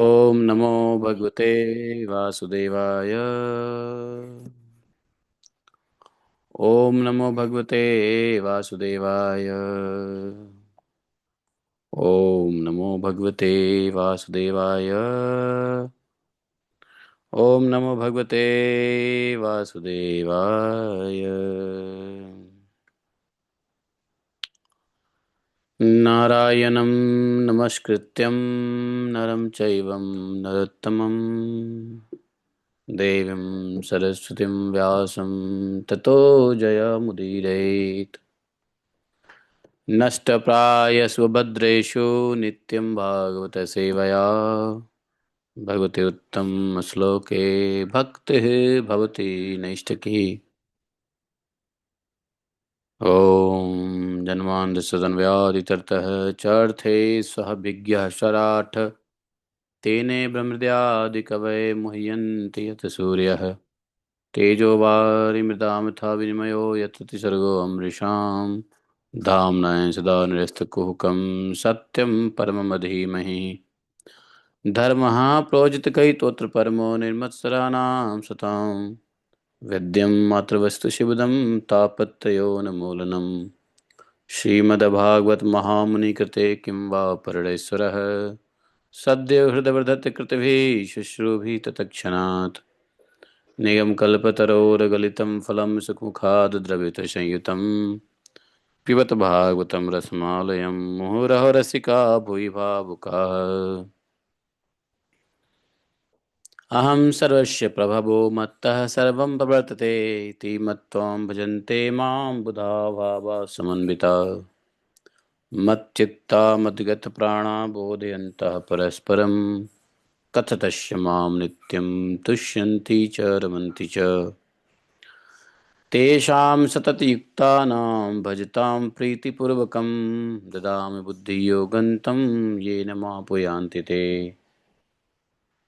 ओम नमो भगवते वासुदेवाय। ओम नमो भगवते वासुदेवाय। ओम नमो भगवते वासुदेवाय। ओम नमो भगवते वासुदेवाय। नारायणं नमस्कृत्यं नरं चैवं नरोत्तमं देवीं सरस्वतीं व्यासं ततो जयमुदीरयेत्। नष्टप्रायस्वभद्रेषु नित्यं भागवत सेवया भगवते उत्तम श्लोके भक्तिः भवति नैष्ठकी। ॐ जन्मान्धसदन्व्याधितर्तः चर्थे स्वः विज्ञः शराठ तेने ब्रह्मद्यादिकवये मुह्यन्ति यत् सूर्यः तेजो वारिमृदां यथा विनिमयो यत्र सर्गो अमृषां धाम्नाय सदा निरस्तकुहकं सत्यं परममधीमहि धर्मः प्रोजितकैतोऽत्र परमो निर्मत्सराणां सतां वेद्यं मातृवस्तु शिवदं तापत्रयोन्मूलनं श्रीमद्भागवत महामुनिकृते किं वा परडेश्वरः सद्यो हृदवर्धते कृतभिः शुश्रूभिः तत्क्षणात् निगमकल्पतरोर्गलितं फलं सुखमुखाद् द्रवितसंयुतं पिबत भागवतं रसमालयं मुहुरहो रसिका भुवि भावुकाः। अहं सर्वस्य प्रभवो मत्तः सर्वं प्रवर्तते इति मत्त्वं भजन्ते मां बुधा भावा समन्विता मच्चित्ता मद्गतप्राणा बोधयन्तः परस्परं कथयन्तः मां नित्यं तुष्यन्ति च रमन्ति च तेषां सततयुक्तानां भजतां प्रीतिपूर्वकं ददामि बुद्धियोगं तं येन मापुयान्ति ते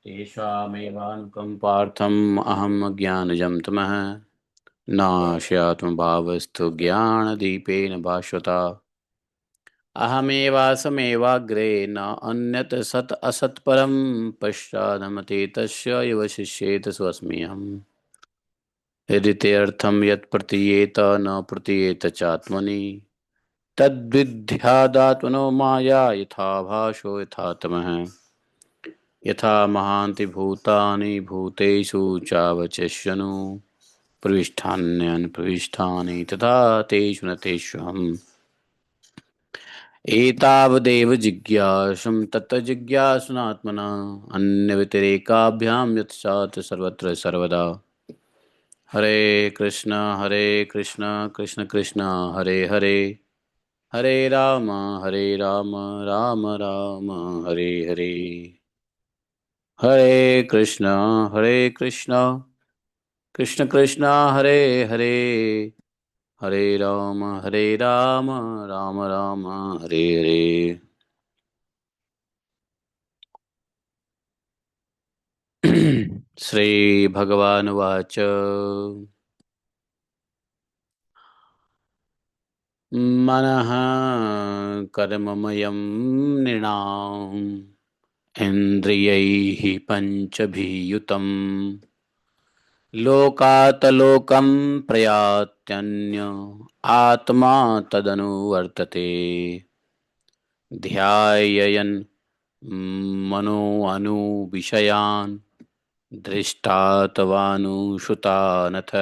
तेषामेवानुकम्पार्थम् अहम् अज्ञानजं तमः नाशयात्मभावस्थो ज्ञानदीपेन भास्वता अहमेवासमेवाग्रे न अन्यत् सत् असत्परं पश्चादमते तस्य एव शिष्येत स्वस्मि अहम् यदि ते अर्थं यत् प्रतीयेत न प्रतीयेत चात्मनि तद्विद्यादात्मनो माया यथा भाषो यथा तमः यथा महान्ति भूतानि भूतेषु चावचष्यनु प्रविष्ठान्यन् प्रविष्ठानि तथा तेषु न तेष्वहम् एतावदेव जिज्ञासं तत्र जिज्ञासुनात्मना अन्यव्यतिरेकाभ्यां यत्सात् सर्वत्र सर्वदा हरे कृष्ण कृष्ण कृष्ण हरे हरे हरे राम राम राम हरे हरे हरे कृष्ण कृष्ण कृष्ण हरे हरे हरे राम राम राम हरे हरे। श्री भगवानुवाच मनः कर्ममयं नृणाम् इन्द्रियैः पञ्चभिः लोकात् लोकं प्रयात्यन्य आत्मा तदनुवर्तते ध्याययन् मनोऽनुविषयान् दृष्टातवानुश्रुतानथ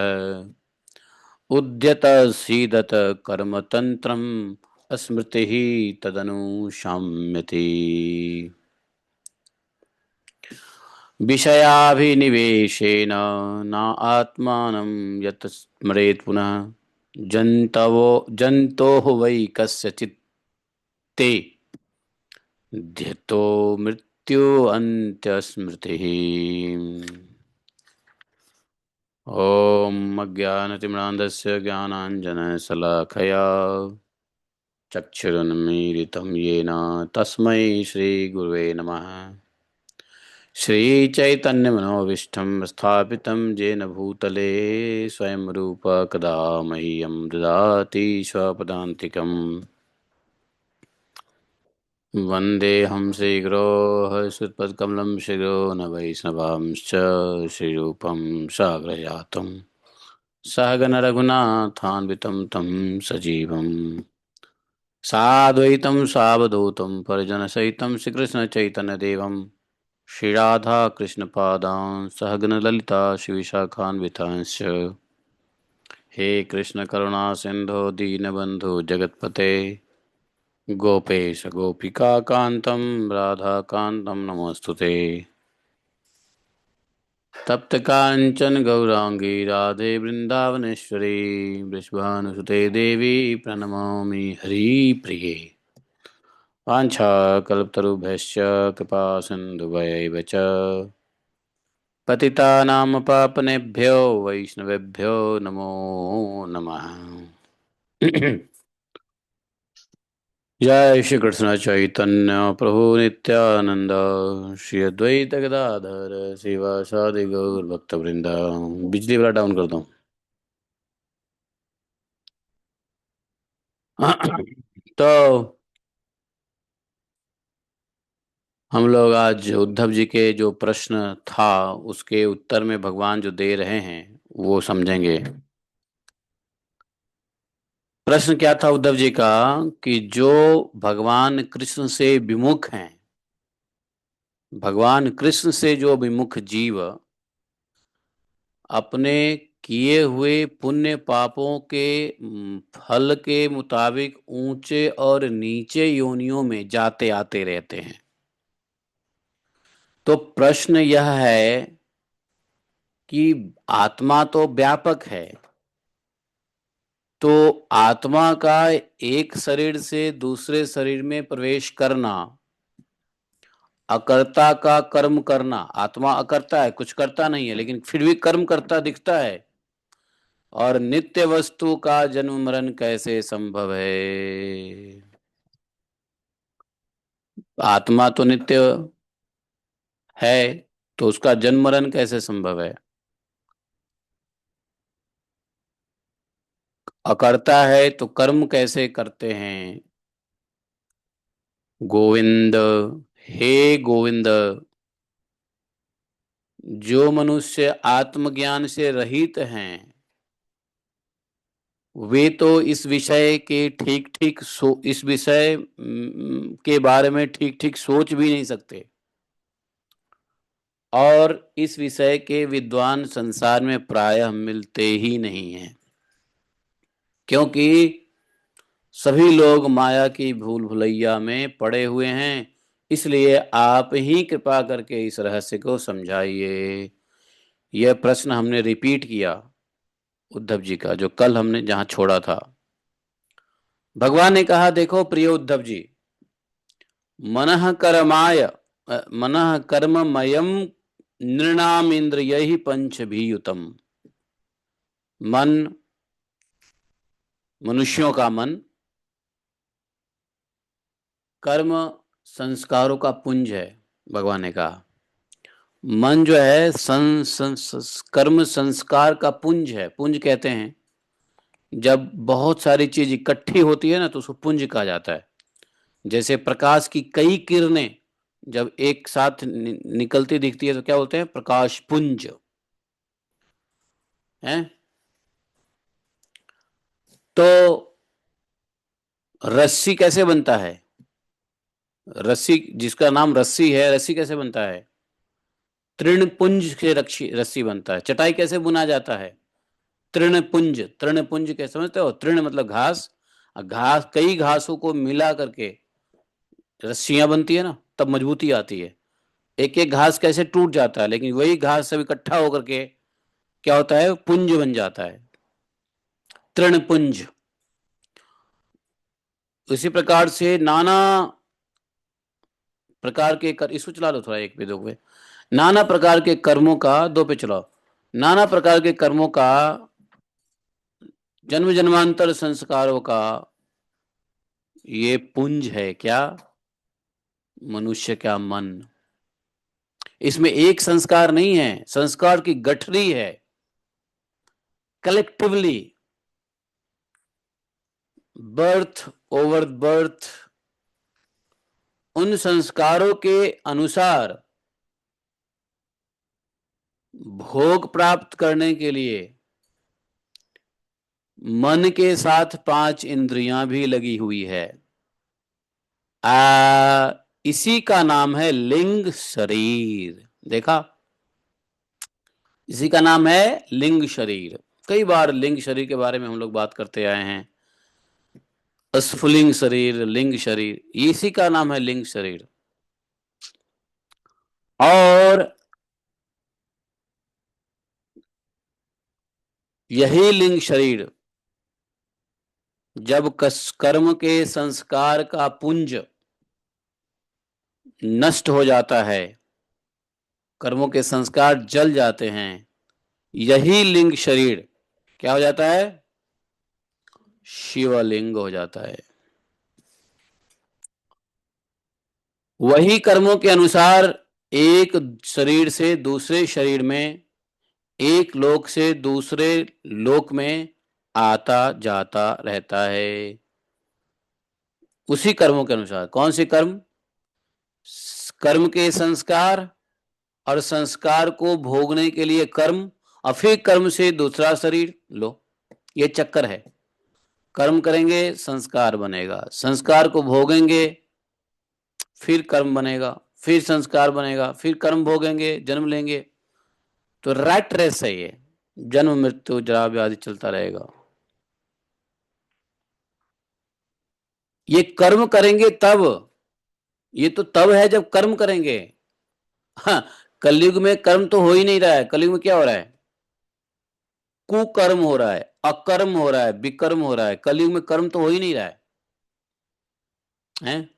उद्यत सीदत कर्मतन्त्रम् स्मृतिः तदनुशाम्यति विषयाभिनिवेशेन न आत्मानं यत् स्मरेत् पुनः जन्तोः वै कस्यचित् ते ध्यतो मृत्यु अन्त्यस्मृतिः। ॐ अज्ञानतिम्रान्धस्य ज्ञानाञ्जनशलाकया चक्षुरुन्मीलितं येन तस्मै श्रीगुरुवे नमः। श्रीचैतन्यमनोभीष्टं स्थापितं येन भूतले स्वयं रूप कदा मह्यं ददाति स्वपदान्तिकम् वन्देऽहं श्रीगुरो हरिश्रुतपदकमलं शिरो न वैष्णवांश्च श्रीरूपं साग्रजातं सहगण रघुनाथान्वितं तं सजीवं साद्वैतं सावधूतं परिजनसहितं श्रीकृष्णचैतन्यदेवं श्रीराधाकृष्णपादान् सहगण ललिता श्रीविशाखान्वितांश्च हे कृष्ण करुणा सिंधु दीनबंधु जगतपते गोपेश गोपिका कांतम राधा कांतम नमोस्तुते तप्त कांचन गौरांगी राधे वृंदावनेश्वरी वृषभानुसुते देवी प्रणमामि हरिप्रिये वाञ्छाकल्पतरुभ्यश्च कृपा सिन्धुभैव च पतितानां पावनेभ्यो वैष्णवेभ्यो नमो नमः। जय श्री कृष्ण चैतन्य प्रभु नित्यानंद श्री अद्वैत गदाधर शिवासादि गौर भक्त वृंदा। बिजली वाला डाउन कर दो। तो हम लोग आज उद्धव जी के जो प्रश्न था उसके उत्तर में भगवान जो दे रहे हैं वो समझेंगे। प्रश्न क्या था उद्धव जी का कि जो भगवान कृष्ण से विमुख हैं, भगवान कृष्ण से जो विमुख जीव अपने किए हुए पुण्य पापों के फल के मुताबिक ऊंचे और नीचे योनियों में जाते आते रहते हैं। तो प्रश्न यह है कि आत्मा तो व्यापक है, तो आत्मा का एक शरीर से दूसरे शरीर में प्रवेश करना, अकर्ता का कर्म करना, आत्मा अकर्ता है, कुछ करता नहीं है लेकिन फिर भी कर्म करता दिखता है, और नित्य वस्तु का जन्म मरण कैसे संभव है? आत्मा तो नित्य है, तो उसका जन्म मरण कैसे संभव है? अकर्ता है तो कर्म कैसे करते हैं? गोविंद, हे गोविंद, जो मनुष्य आत्मज्ञान से रहित हैं वे तो इस विषय के ठीक ठीक इस विषय के बारे में ठीक ठीक सोच भी नहीं सकते, और इस विषय के विद्वान संसार में प्रायः मिलते ही नहीं हैं, क्योंकि सभी लोग माया की भूल भुलैया में पड़े हुए हैं। इसलिए आप ही कृपा करके इस रहस्य को समझाइए। यह प्रश्न हमने रिपीट किया उद्धव जी का, जो कल हमने जहां छोड़ा था। भगवान ने कहा, देखो प्रिय उद्धव जी, मनः कर्माय मनः कर्ममयम नृणाम इंद्रिय पंचभीयुतम। मन, मनुष्यों का मन, कर्म संस्कारों का पुंज है। भगवान ने कहा मन जो है कर्म संस्कार का पुंज है। पुंज कहते हैं जब बहुत सारी चीज इकट्ठी होती है ना तो उसको पुंज कहा जाता है। जैसे प्रकाश की कई किरणें जब एक साथ निकलती दिखती है तो क्या बोलते हैं? प्रकाश पुंज है। तो रस्सी कैसे बनता है? रस्सी, जिसका नाम रस्सी है, रस्सी कैसे बनता है? तृणपुंज से रस्सी रस्सी बनता है। चटाई कैसे बुना जाता है? तृणपुंज। तृणपुंज कैसे समझते हो? तृण मतलब घास, और घास, कई घासों को मिला करके रस्सियां बनती है ना, तब मजबूती आती है। एक एक घास कैसे टूट जाता है, लेकिन वही घास सब इकट्ठा होकर के क्या होता है? पुंज बन जाता है, तृणपुंज। इसी प्रकार से नाना प्रकार के कर, इसको चला लो थोड़ा, एक पे दो पे, नाना प्रकार के कर्मों का, दो पे चलाओ, नाना प्रकार के कर्मों का, जन्म जन्मांतर संस्कारों का ये पुंज है क्या? मनुष्य का मन। इसमें एक संस्कार नहीं है, संस्कार की गठरी है। कलेक्टिवली, बर्थ ओवर बर्थ, उन संस्कारों के अनुसार भोग प्राप्त करने के लिए मन के साथ पांच इंद्रियां भी लगी हुई है। इसी का नाम है लिंग शरीर। देखा, इसी का नाम है लिंग शरीर। कई बार लिंग शरीर के बारे में हम लोग बात करते आए हैं। स्फुलिंग शरीर, लिंग शरीर, इसी का नाम है लिंग शरीर। और यही लिंग शरीर जब कर्म के संस्कार का पुंज नष्ट हो जाता है, कर्मों के संस्कार जल जाते हैं, यही लिंग शरीर क्या हो जाता है? शिवलिंग हो जाता है। वही कर्मों के अनुसार एक शरीर से दूसरे शरीर में, एक लोक से दूसरे लोक में आता जाता रहता है। उसी कर्मों के अनुसार। कौन से कर्म? कर्म के संस्कार, और संस्कार को भोगने के लिए कर्म, और फिर कर्म से दूसरा शरीर लो। ये चक्कर है। कर्म करेंगे संस्कार बनेगा, संस्कार को भोगेंगे फिर कर्म बनेगा, फिर संस्कार बनेगा, फिर कर्म भोगेंगे, जन्म लेंगे। तो रैट रेस है ये, जन्म मृत्यु जरा व्याधि चलता रहेगा। ये कर्म करेंगे तब, ये तो तब है जब कर्म करेंगे। हाँ, कलयुग में कर्म तो हो ही नहीं रहा है। कलयुग में क्या हो रहा है? कुकर्म हो रहा है, अकर्म हो रहा है, विकर्म हो रहा है। कलयुग में कर्म तो हो ही नहीं रहा है, हैं?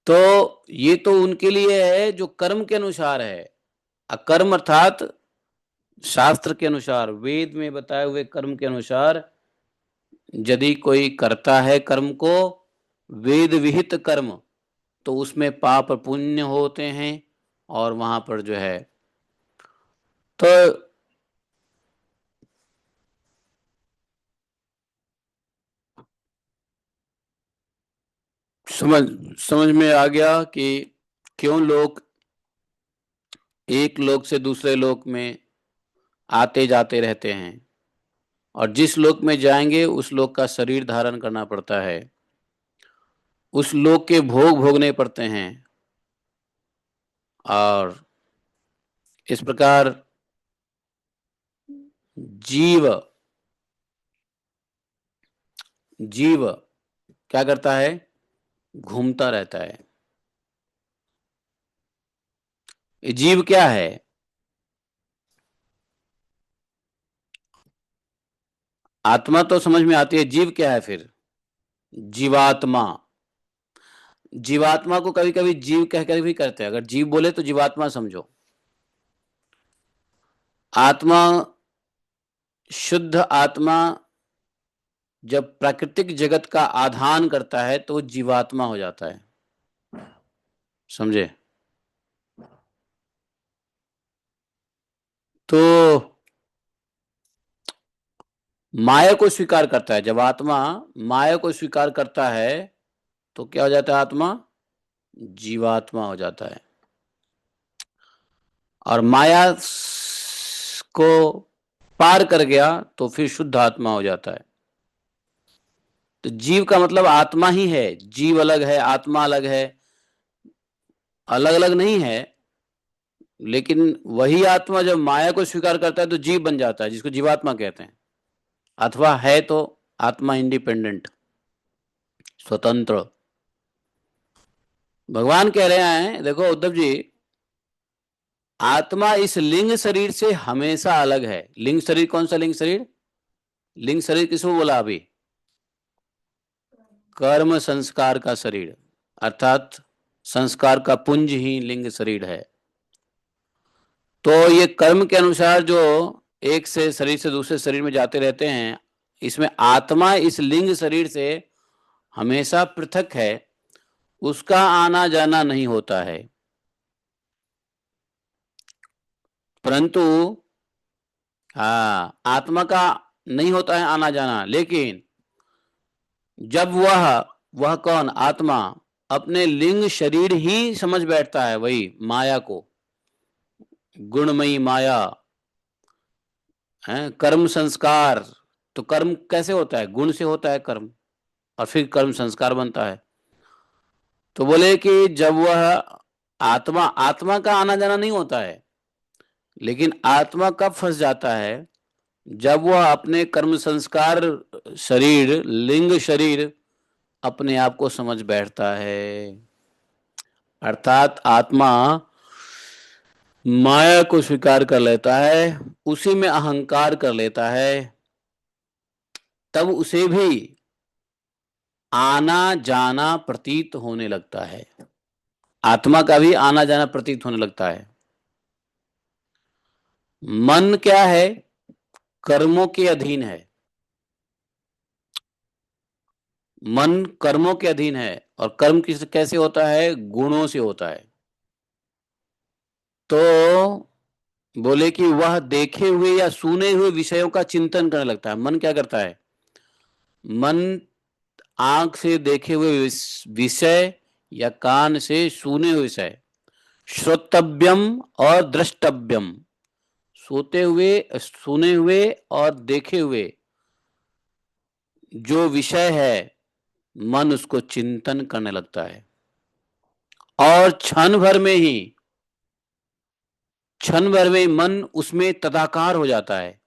तो ये तो उनके लिए है जो कर्म के अनुसार है। अकर्म अर्थात शास्त्र के अनुसार, वेद में बताए हुए कर्म के अनुसार यदि कोई करता है कर्म को, वेद विहित कर्म, तो उसमें पाप पुण्य होते हैं। और वहां पर जो है, तो समझ समझ में आ गया कि क्यों लोग एक लोक से दूसरे लोक में आते जाते रहते हैं, और जिस लोक में जाएंगे उस लोक का शरीर धारण करना पड़ता है, उस लोक के भोग भोगने पड़ते हैं। और इस प्रकार जीव जीव क्या करता है? घूमता रहता है। ये जीव क्या है? आत्मा तो समझ में आती है, जीव क्या है फिर? जीवात्मा। जीवात्मा को कभी कभी जीव कहकर भी करते हैं। अगर जीव बोले तो जीवात्मा समझो। आत्मा, शुद्ध आत्मा जब प्राकृतिक जगत का आधान करता है तो वो जीवात्मा हो जाता है। समझे? तो माया को स्वीकार करता है। जब आत्मा माया को स्वीकार करता है तो क्या हो जाता है? आत्मा जीवात्मा हो जाता है। और माया को पार कर गया तो फिर शुद्ध आत्मा हो जाता है। तो जीव का मतलब आत्मा ही है। जीव अलग है, आत्मा अलग है, अलग अलग नहीं है। लेकिन वही आत्मा जब माया को स्वीकार करता है तो जीव बन जाता है, जिसको जीवात्मा कहते हैं। अथवा है तो आत्मा इंडिपेंडेंट, स्वतंत्र। भगवान कह रहे हैं, देखो उद्धव जी, आत्मा इस लिंग शरीर से हमेशा अलग है। लिंग शरीर कौन सा लिंग शरीर? लिंग शरीर किसको बोला अभी? कर्म संस्कार का शरीर, अर्थात संस्कार का पुंज ही लिंग शरीर है। तो ये कर्म के अनुसार जो एक से शरीर से दूसरे शरीर में जाते रहते हैं, इसमें आत्मा इस लिंग शरीर से हमेशा पृथक है, उसका आना जाना नहीं होता है। परंतु हाँ, आत्मा का नहीं होता है आना जाना, लेकिन जब वह वह कौन? आत्मा अपने लिंग शरीर ही समझ बैठता है, वही माया को, गुणमयी माया है। कर्म संस्कार, तो कर्म कैसे होता है? गुण से होता है कर्म, और फिर कर्म संस्कार बनता है। तो बोले कि जब वह आत्मा, आत्मा का आना जाना नहीं होता है, लेकिन आत्मा कब फंस जाता है? जब वह अपने कर्म संस्कार शरीर, लिंग शरीर अपने आप को समझ बैठता है। अर्थात आत्मा माया को स्वीकार कर लेता है, उसी में अहंकार कर लेता है, तब उसे भी आना जाना प्रतीत होने लगता है। आत्मा का भी आना जाना प्रतीत होने लगता है। मन क्या है? कर्मों के अधीन है। मन कर्मों के अधीन है, और कर्म किस कैसे होता है? गुणों से होता है। तो बोले कि वह देखे हुए या सुने हुए विषयों का चिंतन करने लगता है। मन क्या करता है? मन आंख से देखे हुए विषय या कान से सुने हुए विषय, श्रोतव्यम और द्रष्टव्यम, सोते हुए, सुने हुए और देखे हुए जो विषय है, मन उसको चिंतन करने लगता है। और क्षण भर में मन उसमें तदाकार हो जाता है।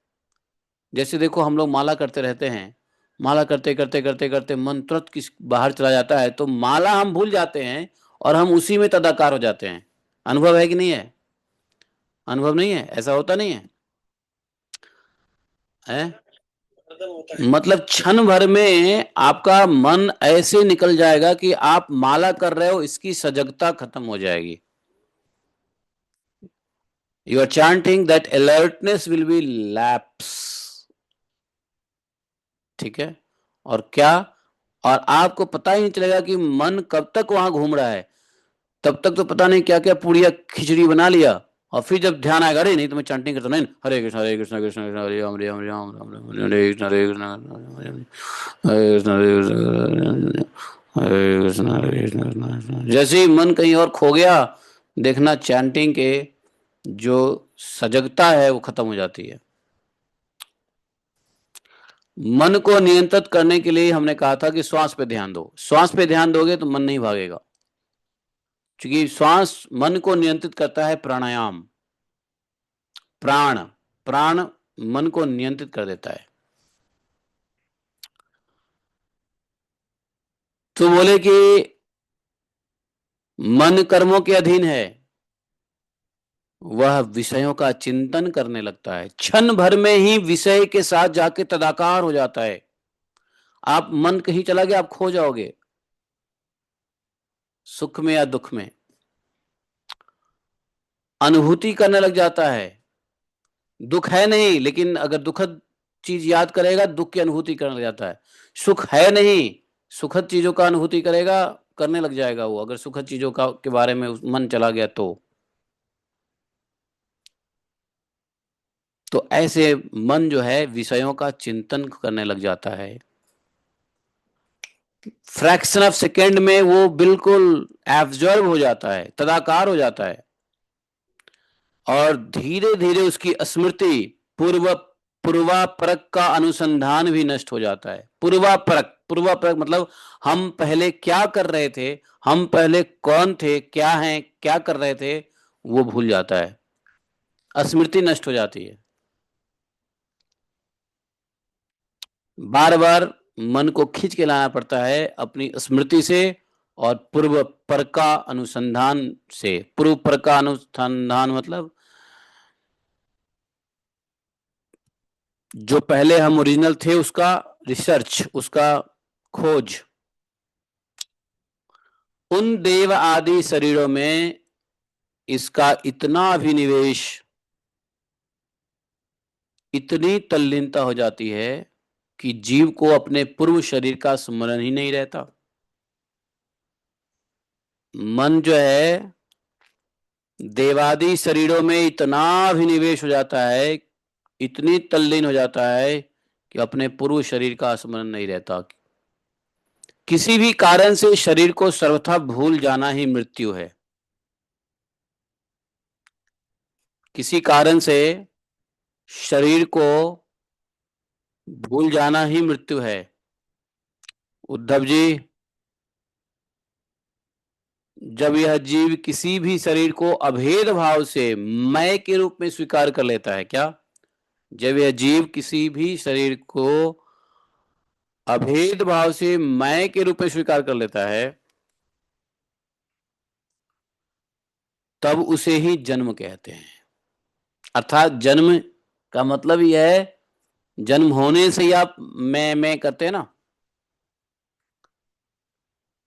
जैसे देखो, हम लोग माला करते रहते हैं, माला करते करते करते करते मन तुरंत किस बाहर चला जाता है, तो माला हम भूल जाते हैं और हम उसी में तदाकार हो जाते हैं। अनुभव है कि नहीं है? अनुभव नहीं है? ऐसा होता नहीं है? है? मतलब क्षण भर में आपका मन ऐसे निकल जाएगा कि आप माला कर रहे हो, इसकी सजगता खत्म हो जाएगी। You are chanting, that alertness will be lapse. ठीक है? और क्या? और आपको पता ही नहीं चलेगा कि मन कब तक वहां घूम रहा है। तब तक तो पता नहीं क्या क्या पूड़िया खिचड़ी बना लिया, और फिर जब ध्यान आएगा, अरे नहीं तो मैं चैंटिंग करता नहीं, हरे कृष्ण हरे कृष्ण कृष्ण कृष्ण हरे राम हरे राम राम राम हरे कृष्ण हरे कृष्ण हरे कृष्ण हरे कृष्ण हरे कृष्ण हरे कृष्ण। जैसे ही मन कहीं और खो गया, देखना चैंटिंग के जो सजगता है वो खत्म हो जाती है। मन को नियंत्रित करने के लिए हमने कहा था कि श्वास पे ध्यान दो। श्वास पे ध्यान दोगे तो मन नहीं भागेगा, क्योंकि श्वास मन को नियंत्रित करता है। प्राणायाम, प्राण, प्राण मन को नियंत्रित कर देता है। तो बोले कि मन कर्मों के अधीन है, वह विषयों का चिंतन करने लगता है, क्षण भर में ही विषय के साथ जाके तदाकार हो जाता है। आप मन कहीं चला गया, आप खो जाओगे, सुख में या दुख में अनुभूति करने लग जाता है। दुख है नहीं, लेकिन अगर दुखद चीज याद करेगा, दुख की अनुभूति करने लग जाता है। सुख है नहीं, सुखद चीजों का अनुभूति करेगा, करने लग जाएगा वो, अगर सुखद चीजों का के बारे में मन चला गया तो ऐसे मन जो है विषयों का चिंतन करने लग जाता है। फ्रैक्शन ऑफ सेकेंड में वो बिल्कुल एब्जॉर्ब हो जाता है, तदाकार हो जाता है, और धीरे धीरे उसकी स्मृति, पूर्व पूर्वापरक का अनुसंधान भी नष्ट हो जाता है। पूर्वापरक, पूर्वापरक मतलब हम पहले क्या कर रहे थे, हम पहले कौन थे, क्या हैं, क्या कर रहे थे, वो भूल जाता है, स्मृति नष्ट हो जाती है। बार बार मन को खींच के लाना पड़ता है अपनी स्मृति से, और पूर्व पर का अनुसंधान से। पूर्व पर का अनुसंधान मतलब जो पहले हम ओरिजिनल थे उसका रिसर्च, उसका खोज। उन देव आदि शरीरों में इसका इतना अभिनिवेश, इतनी तल्लीनता हो जाती है कि जीव को अपने पूर्व शरीर का स्मरण ही नहीं रहता। मन जो है देवादि शरीरों में इतना अभिनिवेश हो जाता है, इतनी तल्लीन हो जाता है कि अपने पूर्व शरीर का स्मरण नहीं रहता। किसी भी कारण से शरीर को सर्वथा भूल जाना ही मृत्यु है। किसी कारण से शरीर को भूल जाना ही मृत्यु है। उद्धव जी, जब यह जीव किसी भी शरीर को अभेद भाव से मैं के रूप में स्वीकार कर लेता है, क्या? जब यह जीव किसी भी शरीर को अभेद भाव से मैं के रूप में स्वीकार कर लेता है, तब उसे ही जन्म कहते हैं। अर्थात जन्म का मतलब यह है, जन्म होने से ही आप मैं करते हैं ना,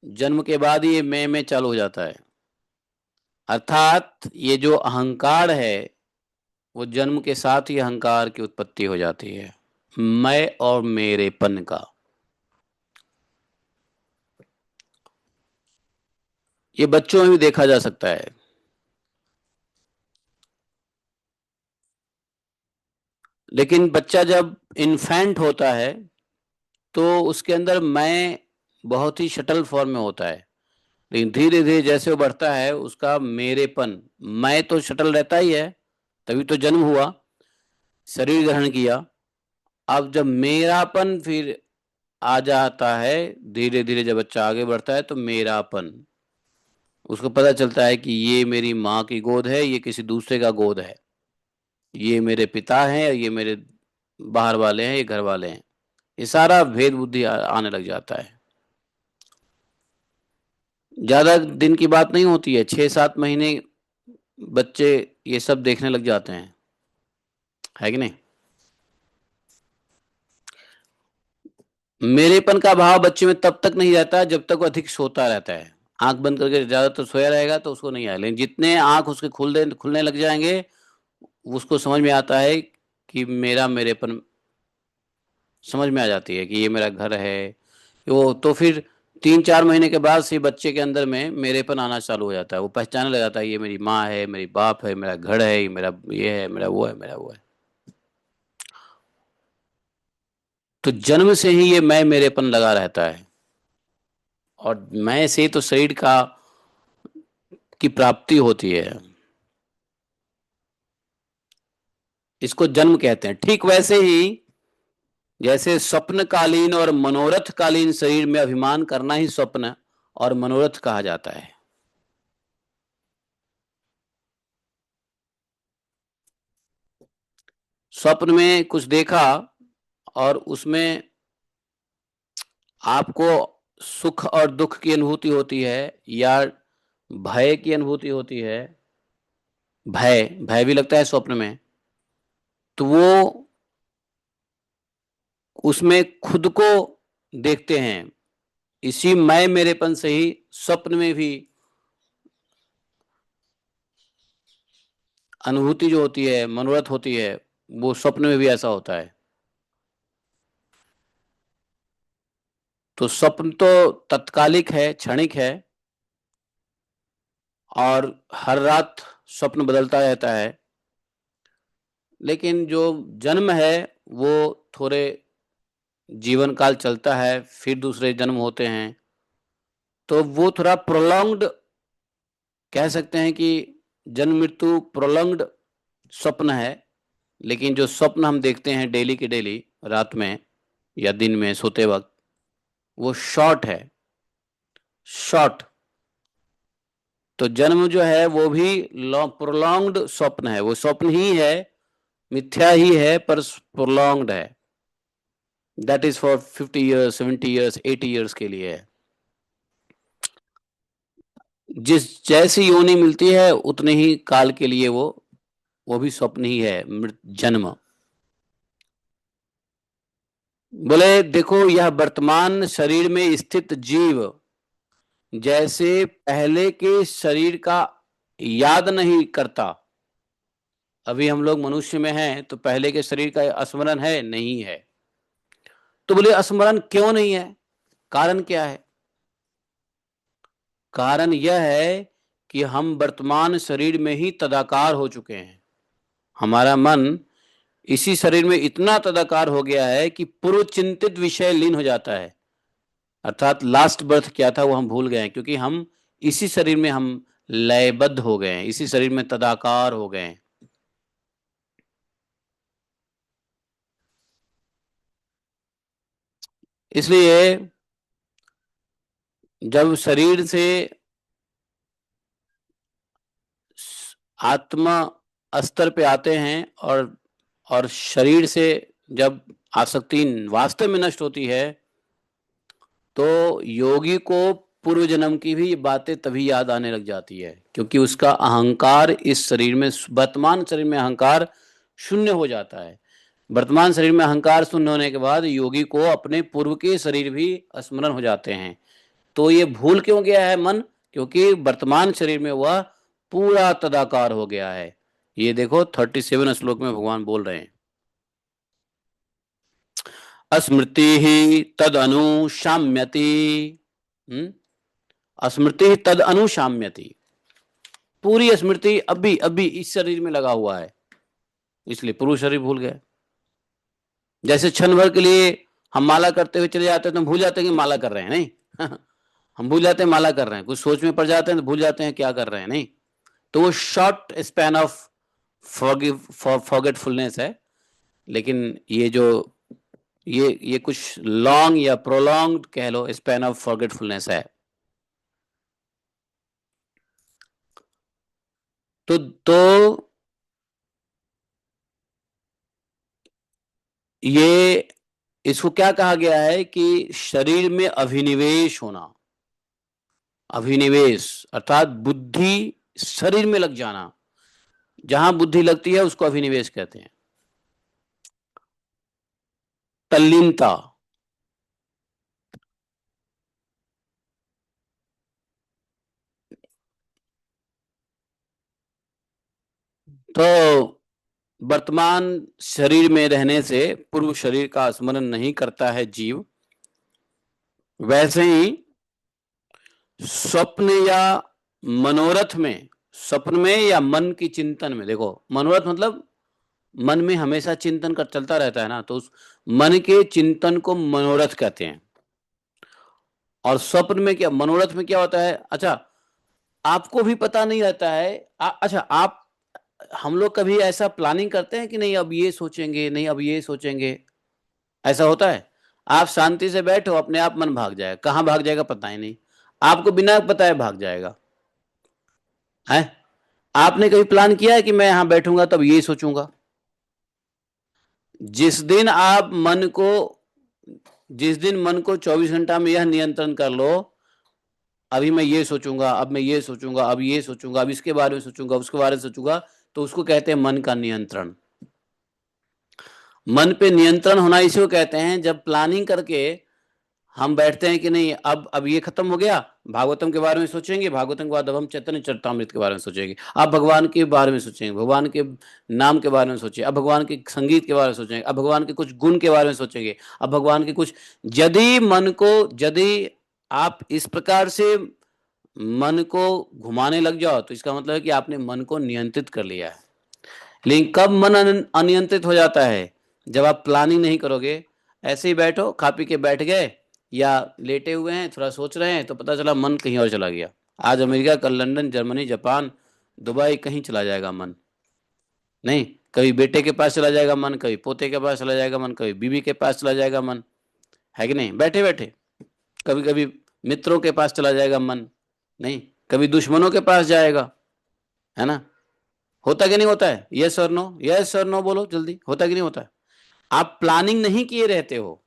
जन्म के बाद ही ये मैं चालू हो जाता है। अर्थात ये जो अहंकार है, वो जन्म के साथ ही अहंकार की उत्पत्ति हो जाती है, मैं और मेरेपन का। ये बच्चों में भी देखा जा सकता है। लेकिन बच्चा जब इन्फेंट होता है तो उसके अंदर मैं बहुत ही शटल फॉर्म में होता है, लेकिन धीरे धीरे जैसे वो बढ़ता है उसका मेरेपन, मैं तो शटल रहता ही है, तभी तो जन्म हुआ, शरीर ग्रहण किया। अब जब मेरापन फिर आ जाता है, धीरे धीरे जब बच्चा आगे बढ़ता है तो मेरापन, उसको पता चलता है कि ये मेरी माँ की गोद है, ये किसी दूसरे का गोद है, ये मेरे पिता हैं, ये मेरे बाहर वाले हैं, ये घर वाले हैं। ये सारा भेद बुद्धि आने लग जाता है। ज्यादा दिन की बात नहीं होती है, 6-7 महीने बच्चे ये सब देखने लग जाते हैं, है कि नहीं? मेरेपन का भाव बच्चे में तब तक नहीं रहता जब तक वो अधिक सोता रहता है। आंख बंद करके ज्यादातर सोया रहेगा तो उसको नहीं आया, लेकिन जितने आंख उसके खुलने लग जाएंगे, उसको समझ में आता है कि मेरा मेरेपन समझ में आ जाती है कि ये मेरा घर है। वो तो फिर 3-4 महीने के बाद से बच्चे के अंदर में मेरेपन आना चालू हो जाता है, वो पहचानने लग जाता है ये मेरी माँ है, मेरी बाप है, मेरा घर है, ये मेरा ये है, मेरा वो है, मेरा वो है। तो जन्म से ही ये मैं मेरेपन लगा रहता है, और मैं से तो शरीर का की प्राप्ति होती है, इसको जन्म कहते हैं। ठीक वैसे ही जैसे स्वप्नकालीन और मनोरथकालीन शरीर में अभिमान करना ही स्वप्न और मनोरथ कहा जाता है। स्वप्न में कुछ देखा और उसमें आपको सुख और दुख की अनुभूति होती है, या भय की अनुभूति होती है, भय भय भी लगता है स्वप्न में, तो वो उसमें खुद को देखते हैं। इसी मैं मेरेपन से ही स्वप्न में भी अनुभूति जो होती है, मनोरथ होती है, वो स्वप्न में भी ऐसा होता है। तो स्वप्न तो तत्कालिक है, क्षणिक है, और हर रात स्वप्न बदलता रहता है। लेकिन जो जन्म है वो थोड़े जीवन काल चलता है, फिर दूसरे जन्म होते हैं, तो वो थोड़ा प्रोलॉन्ग्ड कह सकते हैं कि जन्म मृत्यु प्रोलॉन्ग्ड स्वप्न है। लेकिन जो स्वप्न हम देखते हैं डेली के डेली, रात में या दिन में सोते वक्त, वो शॉर्ट है, शॉर्ट। तो जन्म जो है वो भी प्रोलॉन्ग्ड स्वप्न है, वो स्वप्न ही है, मिथ्या ही है, पर प्रोलॉन्ग्ड है। That is for 50 years, 70 years, 80 years के लिए है। जिस जैसी योनि मिलती है उतने ही काल के लिए वो भी स्वप्न ही है, जन्म। बोले देखो, यह वर्तमान शरीर में स्थित जीव जैसे पहले के शरीर का याद नहीं करता। अभी हम लोग मनुष्य में हैं तो पहले के शरीर का स्मरण है नहीं है। तो बोले स्मरण क्यों नहीं है, कारण क्या है? कारण यह है कि हम वर्तमान शरीर में ही तदाकार हो चुके हैं। हमारा मन इसी शरीर में इतना तदाकार हो गया है कि पूर्व चिंतित विषय लीन हो जाता है। अर्थात लास्ट बर्थ क्या था वो हम भूल गए हैं, क्योंकि हम इसी शरीर में हम लयबद्ध हो गए हैं, इसी शरीर में तदाकार हो गए हैं। इसलिए जब शरीर से आत्मा स्तर पे आते हैं और शरीर से जब आसक्ति वास्तव में नष्ट होती है, तो योगी को पूर्व जन्म की भी बातें तभी याद आने लग जाती है, क्योंकि उसका अहंकार इस शरीर में, वर्तमान शरीर में अहंकार शून्य हो जाता है। वर्तमान शरीर में अहंकार शून्य होने के बाद योगी को अपने पूर्व के शरीर भी स्मरण हो जाते हैं। तो ये भूल क्यों गया है मन? क्योंकि वर्तमान शरीर में वह पूरा तदाकार हो गया है। ये देखो 37 श्लोक में भगवान बोल रहे हैं, स्मृति ही तद अनुशाम्यति। स्मृति ही तद अनुशाम्यति। पूरी स्मृति अभी अभी इस शरीर में लगा हुआ है, इसलिए पूर्व शरीर भूल गया। जैसे क्षण भर के लिए हम माला करते हुए चले जाते हैं तो हम भूल जाते हैं कि माला कर रहे हैं, नहीं हम भूल जाते हैं माला कर रहे हैं, कुछ सोच में पड़ जाते हैं तो भूल जाते हैं क्या कर रहे हैं, नहीं। तो वो शॉर्ट स्पैन ऑफ फॉरगेटफुलनेस है। लेकिन ये जो ये कुछ लॉन्ग या प्रोलॉन्ग्ड कह लो स्पैन ऑफ फॉरगेटफुलनेस है। तो ये इसको क्या कहा गया है कि शरीर में अभिनिवेश होना। अभिनिवेश अर्थात बुद्धि शरीर में लग जाना। जहां बुद्धि लगती है उसको अभिनिवेश कहते हैं। तल्लीनता। तो वर्तमान शरीर में रहने से पूर्व शरीर का स्मरण नहीं करता है जीव। वैसे ही स्वप्न या मनोरथ में, स्वप्न में या मन की चिंतन में, देखो मनोरथ मतलब मन में हमेशा चिंतन कर चलता रहता है ना, तो उस मन के चिंतन को मनोरथ कहते हैं। और स्वप्न में क्या, मनोरथ में क्या होता है? अच्छा, आपको भी पता नहीं रहता है। अच्छा, आप हम लोग कभी ऐसा प्लानिंग करते हैं कि नहीं अब ये सोचेंगे, नहीं अब ये सोचेंगे, ऐसा होता है? आप शांति से बैठो, अपने आप मन भाग जाएगा, कहाँ भाग जाएगा पता ही नहीं, आपको बिना बताए भाग जाएगा है। आपने कभी प्लान किया है कि मैं यहां बैठूंगा तब ये सोचूंगा? जिस दिन आप मन को जिस दिन मन को 24 घंटा में यह नियंत्रण कर लो, अभी मैं ये सोचूंगा, अब मैं ये सोचूंगा, अब ये सोचूंगा, अब इसके बारे में सोचूंगा, उसके बारे में सोचूंगा, तो उसको कहते हैं मन का नियंत्रण। मन पे नियंत्रण होना इसी को कहते हैं जब प्लानिंग करके हम बैठते हैं कि नहीं अब ये खत्म हो गया, भागवतम के बारे में सोचेंगे, भागवतम के बाद अब हम चैतन्य चरितामृत के बारे में सोचेंगे, अब भगवान के बारे में सोचेंगे, भगवान के नाम के बारे में सोचेंगे, अब भगवान के संगीत के बारे में सोचेंगे, अब भगवान के कुछ गुण के बारे में सोचेंगे, अब भगवान के कुछ। यदि मन को यदि आप इस प्रकार से मन को घुमाने लग जाओ तो इसका मतलब है कि आपने मन को नियंत्रित कर लिया है। लेकिन कब मन अनियंत्रित हो जाता है? जब आप प्लानिंग नहीं करोगे, ऐसे ही बैठो, खा पी के बैठ गए या लेटे हुए हैं थोड़ा सोच रहे हैं तो पता चला मन कहीं और चला गया। आज अमेरिका, कल लंदन, जर्मनी, जापान, दुबई, कहीं चला जाएगा मन। नहीं, कभी बेटे के पास चला जाएगा मन, कभी पोते के पास चला जाएगा मन, कभी बीवी के पास चला जाएगा मन, है कि नहीं? बैठे बैठे कभी कभी मित्रों के पास चला जाएगा मन, नहीं कभी दुश्मनों के पास जाएगा, है ना? होता कि नहीं होता है? यस और नो, यस और नो बोलो जल्दी, होता कि नहीं होता है? आप प्लानिंग नहीं किए रहते हो,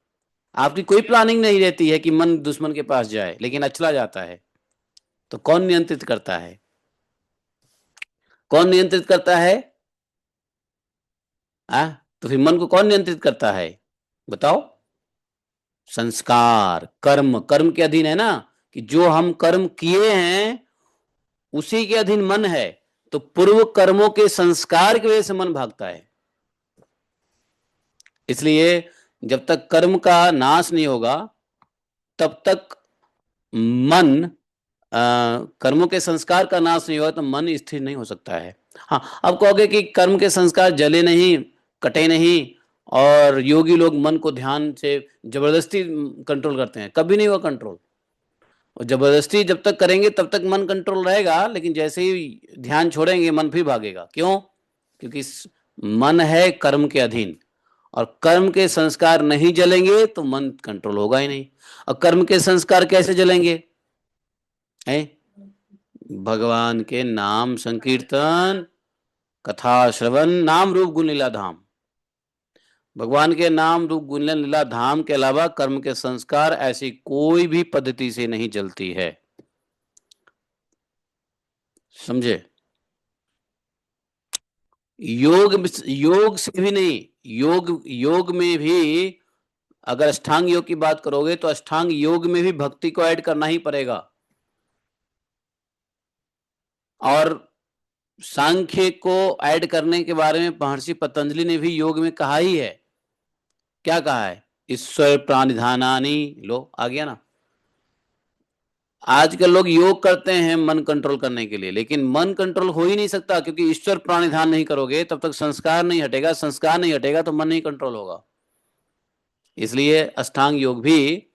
आपकी कोई प्लानिंग नहीं रहती है कि मन दुश्मन के पास जाए, लेकिन अचला जाता है। तो कौन नियंत्रित करता है? कौन नियंत्रित करता है? आ? तो फिर मन को कौन नियंत्रित करता है? बताओ। संस्कार, कर्म, कर्म के अधीन है ना, कि जो हम कर्म किए हैं उसी के अधीन मन है। तो पूर्व कर्मों के संस्कार की वजह से मन भागता है। इसलिए जब तक कर्म का नाश नहीं होगा तब तक मन कर्मों के संस्कार का नाश नहीं होगा तो मन स्थिर नहीं हो सकता है। हाँ, अब कहोगे कि कर्म के संस्कार जले नहीं, कटे नहीं, और योगी लोग मन को ध्यान से जबरदस्ती कंट्रोल करते हैं, कभी नहीं हुआ कंट्रोल। और जबरदस्ती जब तक करेंगे तब तक मन कंट्रोल रहेगा, लेकिन जैसे ही ध्यान छोड़ेंगे मन फिर भागेगा। क्यों? क्योंकि मन है कर्म के अधीन, और कर्म के संस्कार नहीं जलेंगे तो मन कंट्रोल होगा ही नहीं। और कर्म के संस्कार कैसे जलेंगे? है भगवान के नाम संकीर्तन, कथा श्रवण, नाम रूप गुण लीला धाम। भगवान के नाम रूप गुण लीला धाम के अलावा कर्म के संस्कार ऐसी कोई भी पद्धति से नहीं जलती है। समझे? योग से भी नहीं, योग में भी अगर अष्टांग योग की बात करोगे तो अष्टांग योग में भी भक्ति को ऐड करना ही पड़ेगा। और सांख्य को ऐड करने के बारे में महर्षि पतंजलि ने भी योग में कहा ही है। क्या कहा है? ईश्वर प्राणिधानानि। लो आ गया ना। आजकल लोग योग करते हैं मन कंट्रोल करने के लिए, लेकिन मन कंट्रोल हो ही नहीं सकता, क्योंकि ईश्वर प्राणिधान नहीं करोगे तब तक संस्कार नहीं हटेगा, संस्कार नहीं हटेगा तो मन नहीं कंट्रोल होगा। इसलिए अष्टांग योग भी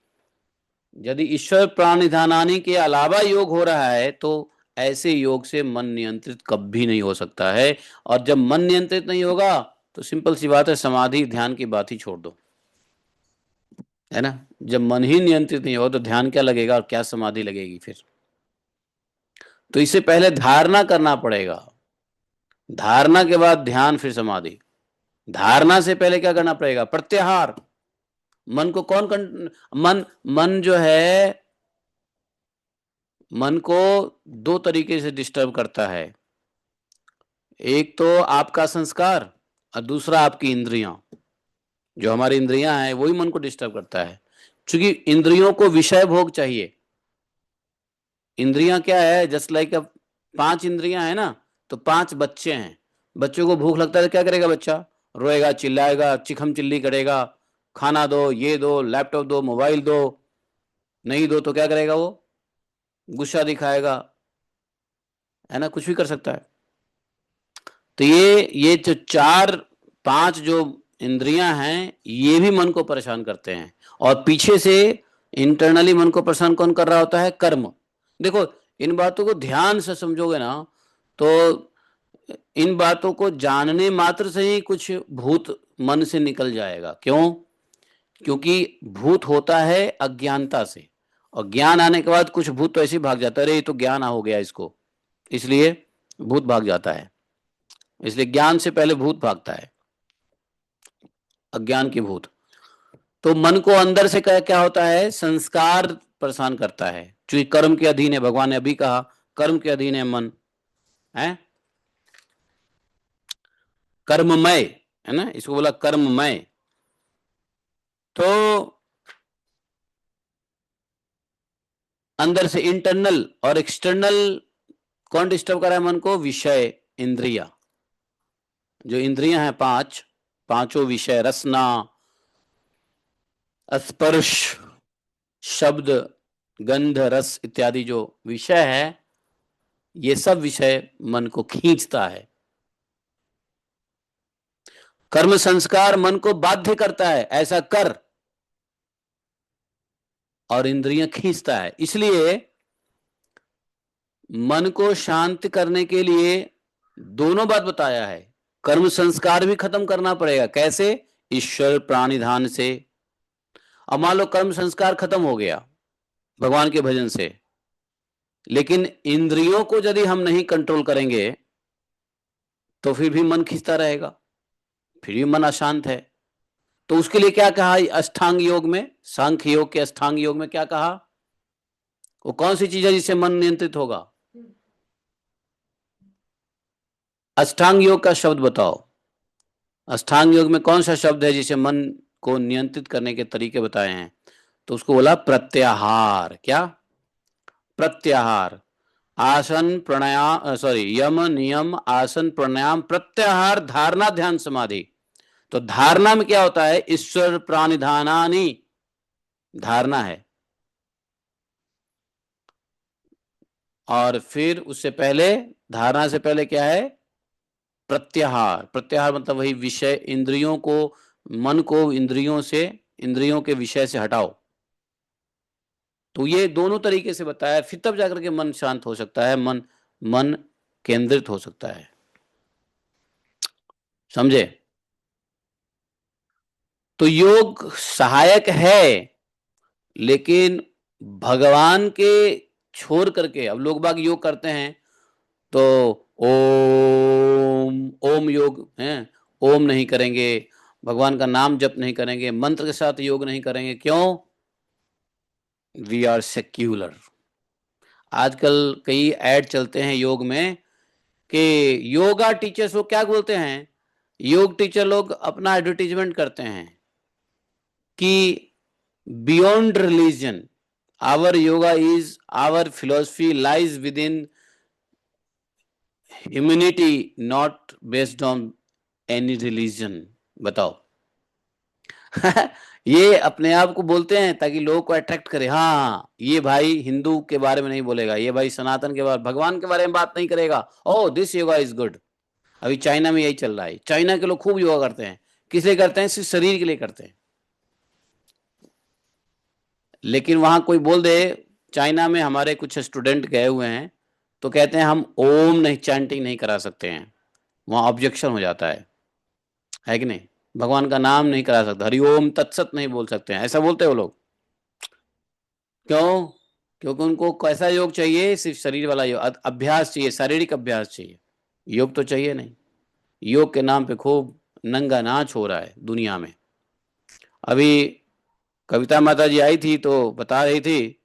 यदि ईश्वर प्राणिधानानि के अलावा योग हो रहा है तो ऐसे योग से मन नियंत्रित कभी नहीं हो सकता है। और जब मन नियंत्रित नहीं होगा तो सिंपल सी बात है, समाधि ध्यान की बात ही छोड़ दो, है ना। जब मन ही नियंत्रित नहीं होगा तो ध्यान क्या लगेगा और क्या समाधि लगेगी फिर। तो इससे पहले धारणा करना पड़ेगा, धारणा के बाद ध्यान, फिर समाधि। धारणा से पहले क्या करना पड़ेगा? प्रत्याहार। मन को मन मन जो है, मन को दो तरीके से डिस्टर्ब करता है। एक तो आपका संस्कार और दूसरा आपकी इंद्रियां। जो हमारी इंद्रियां हैं वही मन को डिस्टर्ब करता है, क्योंकि इंद्रियों को विषय भोग चाहिए। इंद्रियां क्या है? जस्ट लाइक अब 5 इंद्रियां है ना, तो 5 बच्चे हैं। बच्चों को भूख लगता है तो क्या करेगा बच्चा? रोएगा, चिल्लाएगा, चिखम चिल्ली करेगा, खाना दो, ये दो, लैपटॉप दो, मोबाइल दो। नहीं दो तो क्या करेगा वो? गुस्सा दिखाएगा, है ना, कुछ भी कर सकता है। तो ये जो 4 5 जो इंद्रियां हैं ये भी मन को परेशान करते हैं। और पीछे से इंटरनली मन को परेशान कौन कर रहा होता है? कर्म। देखो, इन बातों को ध्यान से समझोगे ना तो इन बातों को जानने मात्र से ही कुछ भूत मन से निकल जाएगा। क्यों? क्योंकि भूत होता है अज्ञानता से, और ज्ञान आने के बाद कुछ भूत तो ऐसे ही भाग जाता है, अरे ये तो ज्ञान हो गया इसको, इसलिए भूत भाग जाता है। इसलिए ज्ञान से पहले भूत भागता है, अज्ञान की भूत। तो मन को अंदर से क्या क्या होता है? संस्कार परेशान करता है, क्योंकि कर्म के अधीन है। भगवान ने अभी कहा कर्म के अधीन है मन, है कर्ममय, है ना, इसको बोला कर्ममय। तो अंदर से इंटरनल और एक्सटर्नल कौन डिस्टर्ब कर रहा है मन को? विषय, इंद्रिया। जो इंद्रियां हैं 5, पांचों विषय, रसना, स्पर्श, शब्द, गंध, रस इत्यादि जो विषय है, ये सब विषय मन को खींचता है। कर्म संस्कार मन को बाध्य करता है, ऐसा कर, और इंद्रियां खींचता है। इसलिए मन को शांत करने के लिए दोनों बात बताया है। कर्म संस्कार भी खत्म करना पड़ेगा। कैसे? ईश्वर प्राणिधान से। अब मान लो कर्म संस्कार खत्म हो गया भगवान के भजन से, लेकिन इंद्रियों को यदि हम नहीं कंट्रोल करेंगे तो फिर भी मन खींचता रहेगा, फिर भी मन अशांत है। तो उसके लिए क्या कहा अष्टांग योग में? सांख्य योग के अष्टांग योग में क्या कहा? वो कौन सी चीज है जिससे मन नियंत्रित होगा? अष्टांग योग का शब्द बताओ। अष्टांग योग में कौन सा शब्द है जिसे मन को नियंत्रित करने के तरीके बताए हैं? तो उसको बोला प्रत्याहार। क्या? प्रत्याहार। आसन प्राणायाम, सॉरी, यम नियम आसन प्राणायाम प्रत्याहार धारणा ध्यान समाधि। तो धारणा में क्या होता है? ईश्वर प्राणिधानानि, धारणा है। और फिर उससे पहले, धारणा से पहले क्या है? प्रत्याहार। प्रत्याहार मतलब वही विषय, इंद्रियों को मन को इंद्रियों के विषय से हटाओ। तो ये दोनों तरीके से बताया, फिर तब जाकर के मन शांत हो सकता है, मन मन केंद्रित हो सकता है। समझे? तो योग सहायक है, लेकिन भगवान के छोड़ करके, अब लोग बाग योग करते हैं तो ओम ओम योग है, ओम नहीं करेंगे, भगवान का नाम जप नहीं करेंगे, मंत्र के साथ योग नहीं करेंगे। क्यों? We are secular. आजकल कई ऐड चलते हैं योग में कि योगा टीचर्स, वो क्या बोलते हैं, योग टीचर लोग अपना एडवर्टीजमेंट करते हैं कि beyond religion our yoga is, our philosophy lies within humanity, not based on any religion. बताओ। ये अपने आप को बोलते हैं ताकि लोगों को अट्रैक्ट करे। हाँ, ये भाई हिंदू के बारे में नहीं बोलेगा, ये भाई सनातन के बारे, भगवान के बारे में बात नहीं करेगा। Oh this yoga is good. अभी चाइना में यही चल रहा है, चाइना के लोग खूब योगा करते हैं। किस लिए करते हैं? सिर्फ शरीर के लिए करते हैं। लेकिन वहां कोई बोल दे, चाइना में हमारे कुछ स्टूडेंट गए हुए हैं तो कहते हैं हम ओम नहीं, चैंटिंग नहीं करा सकते हैं, वहां ऑब्जेक्शन हो जाता है कि नहीं? भगवान का नाम नहीं करा सकते, हरि ओम तत्सत नहीं बोल सकते हैं, ऐसा बोलते हैं वो लोग। क्यों? क्योंकि उनको कैसा योग चाहिए? सिर्फ शरीर वाला योग, अभ्यास चाहिए, शारीरिक अभ्यास चाहिए, योग तो चाहिए नहीं। योग के नाम पे खूब नंगा नाच हो रहा है दुनिया में। अभी कविता माता जी आई थी तो बता रही थी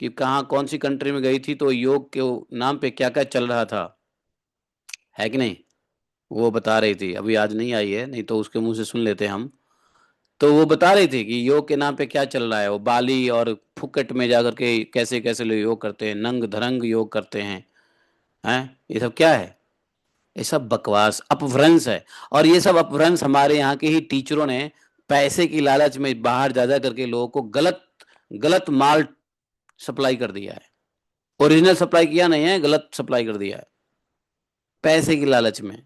कि कहाँ कौन सी कंट्री में गई थी तो योग के नाम पे क्या क्या चल रहा था, है कि नहीं? वो बता रही थी, अभी आज नहीं आई है, नहीं तो उसके मुंह से सुन लेते हम। तो वो बता रही थी कि योग के नाम पे क्या चल रहा है, वो बाली और फुकट में जाकर के कैसे कैसे लोग योग करते हैं, नंग धरंग योग करते हैं। ये सब क्या है? ये सब बकवास अपभ्रंश है। और ये सब अपभ्रंश हमारे यहाँ के ही टीचरों ने पैसे की लालच में बाहर जा जा करके लोगों को गलत गलत माल सप्लाई कर दिया है। ओरिजिनल सप्लाई किया नहीं है, गलत सप्लाई कर दिया है पैसे की लालच में।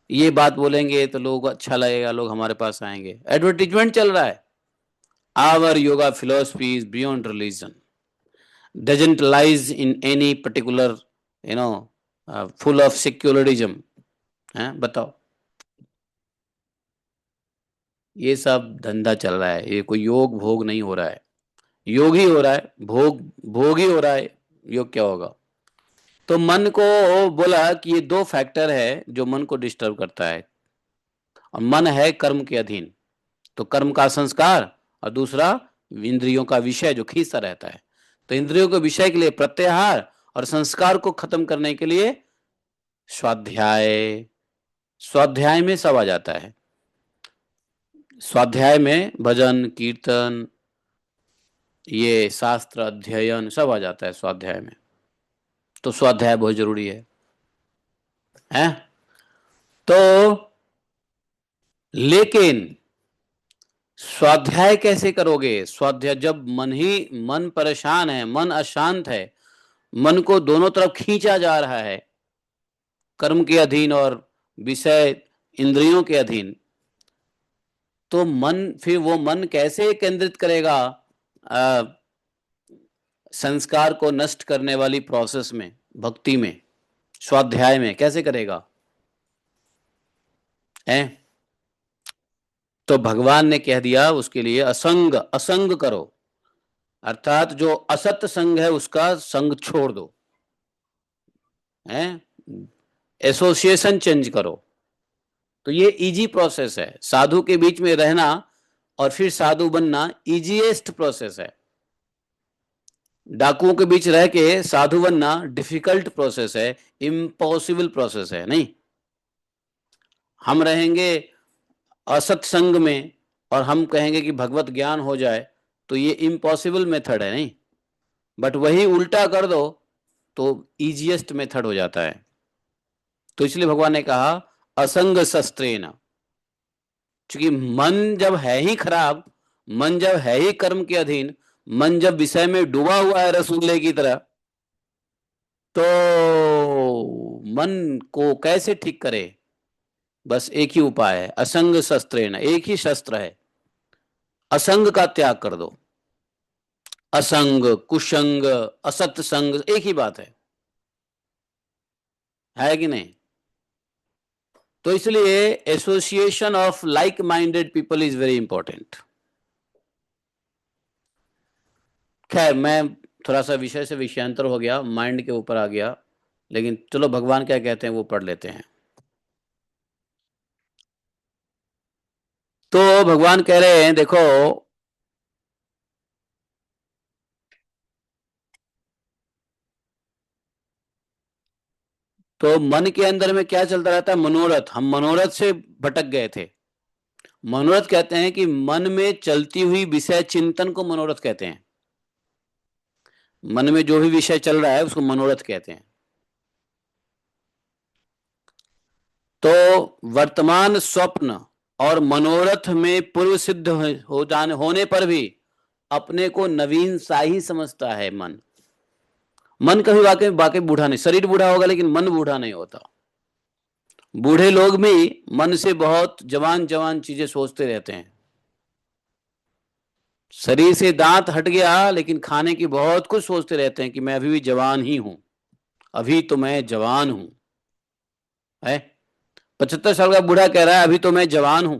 ये बात बोलेंगे तो लोगों को अच्छा लगेगा, लोग हमारे पास आएंगे, एडवर्टीजमेंट चल रहा है। Our yoga philosophy is beyond religion, doesn't lies in any particular, you know full of secularism. है, बताओ। ये सब धंधा चल रहा है, ये कोई योग भोग नहीं हो रहा है। योग ही हो रहा है, भोग भोग ही हो रहा है। योग क्या होगा? तो मन को बोला कि ये दो फैक्टर है जो मन को डिस्टर्ब करता है, और मन है कर्म के अधीन, तो कर्म का संस्कार, और दूसरा इंद्रियों का विषय जो खींचता रहता है। तो इंद्रियों के विषय के लिए प्रत्याहार, और संस्कार को खत्म करने के लिए स्वाध्याय। स्वाध्याय में सब आ जाता है। स्वाध्याय में भजन कीर्तन, ये शास्त्र अध्ययन सब आ जाता है स्वाध्याय में। तो स्वाध्याय बहुत जरूरी है? तो लेकिन स्वाध्याय कैसे करोगे? स्वाध्याय जब मन परेशान है, मन अशांत है, मन को दोनों तरफ खींचा जा रहा है, कर्म के अधीन और विषय इंद्रियों के अधीन, तो मन, फिर वो मन कैसे केंद्रित करेगा आ, संस्कार को नष्ट करने वाली प्रोसेस में, भक्ति में, स्वाध्याय में कैसे करेगा? है? तो भगवान ने कह दिया उसके लिए असंग, असंग करो, अर्थात जो असत संग है उसका संग छोड़ दो, है, एसोसिएशन चेंज करो। तो ये इजी प्रोसेस है, साधु के बीच में रहना और फिर साधु बनना इजीएस्ट प्रोसेस है। डाकुओं के बीच रह के साधु बनना डिफिकल्ट प्रोसेस है, इम्पॉसिबल प्रोसेस है। नहीं, हम रहेंगे असत्संग में और हम कहेंगे कि भगवत ज्ञान हो जाए, तो ये इम्पॉसिबल मेथड है। नहीं, बट वही उल्टा कर दो तो इजीएस्ट मेथड हो जाता है। तो इसलिए भगवान ने कहा असंग शस्त्रेण, क्योंकि मन जब है ही खराब, मन जब है ही कर्म के अधीन, मन जब विषय में डूबा हुआ है रसगुल्ले की तरह, तो मन को कैसे ठीक करे? बस एक ही उपाय है, असंग शस्त्रेण, एक ही शस्त्र है, असंग का त्याग कर दो। असंग, कुसंग, असत संग एक ही बात है कि नहीं? तो इसलिए association of like minded people is very important. खैर, मैं थोड़ा सा विषय से विषयांतर हो गया, माइंड के ऊपर आ गया, लेकिन चलो भगवान क्या कहते हैं वो पढ़ लेते हैं। तो भगवान कह रहे हैं, देखो, तो मन के अंदर में क्या चलता रहता है? मनोरथ। हम मनोरथ से भटक गए थे। मनोरथ कहते हैं कि मन में चलती हुई विषय चिंतन को मनोरथ कहते हैं। मन में जो भी विषय चल रहा है उसको मनोरथ कहते हैं। तो वर्तमान स्वप्न और मनोरथ में पूर्व सिद्ध हो जाने होने पर भी अपने को नवीन सा ही समझता है मन। मन कभी वाकई वाकई बूढ़ा नहीं, शरीर बूढ़ा होगा लेकिन मन बूढ़ा नहीं होता। बूढ़े लोग भी मन से बहुत जवान जवान चीजें सोचते रहते हैं। शरीर से दांत हट गया लेकिन खाने की बहुत कुछ सोचते रहते हैं कि मैं अभी भी जवान ही हूं, अभी तो मैं जवान हूं। है, 75 साल का बूढ़ा कह रहा है अभी तो मैं जवान हूं।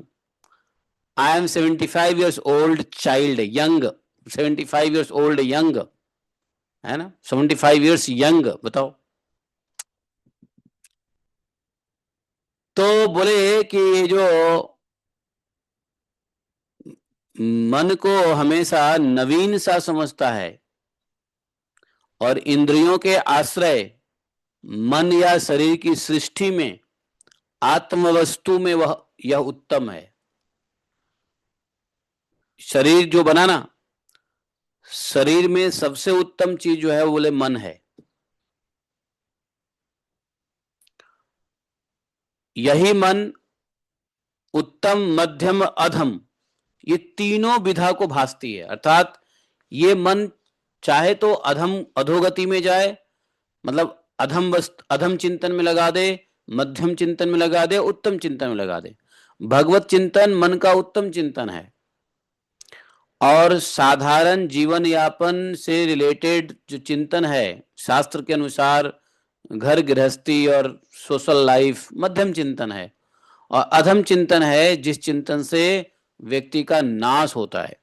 I am 75 years old child young, 75 years old young, है ना, 75 ईयर्स यंग, बताओ। तो बोले कि ये जो मन को हमेशा नवीन सा समझता है और इंद्रियों के आश्रय मन या शरीर की सृष्टि में आत्म वस्तु में वह यह उत्तम है। शरीर जो बना ना, शरीर में सबसे उत्तम चीज जो है वो बोले मन है। यही मन उत्तम, मध्यम, अधम, ये तीनों विधा को भासती है। अर्थात ये मन चाहे तो अधम अधोगति में जाए, मतलब अधम वस्तु अधम चिंतन में लगा दे, मध्यम चिंतन में लगा दे, उत्तम चिंतन में लगा दे। भगवत चिंतन मन का उत्तम चिंतन है। और साधारण जीवन यापन से रिलेटेड जो चिंतन है शास्त्र के अनुसार, घर गृहस्थी और सोशल लाइफ, मध्यम चिंतन है। और अधम चिंतन है जिस चिंतन से व्यक्ति का नाश होता है,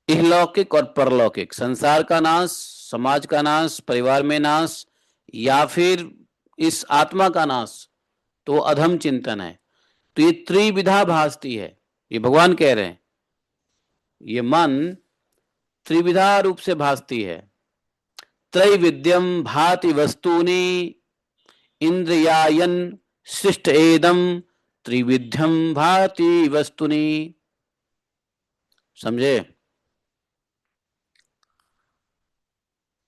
इहलौकिक और परलौकिक, संसार का नाश, समाज का नाश, परिवार में नाश, या फिर इस आत्मा का नाश, तो अधम चिंतन है। तो ये त्रिविधा भासती है, ये भगवान कह रहे हैं। ये मन त्रिविधा रूप से भासती है। त्रैविध्यम भाति वस्तूनि इंद्रियायन सृष्ट एदम त्रिविध्यम भाति वस्तुनि। समझे?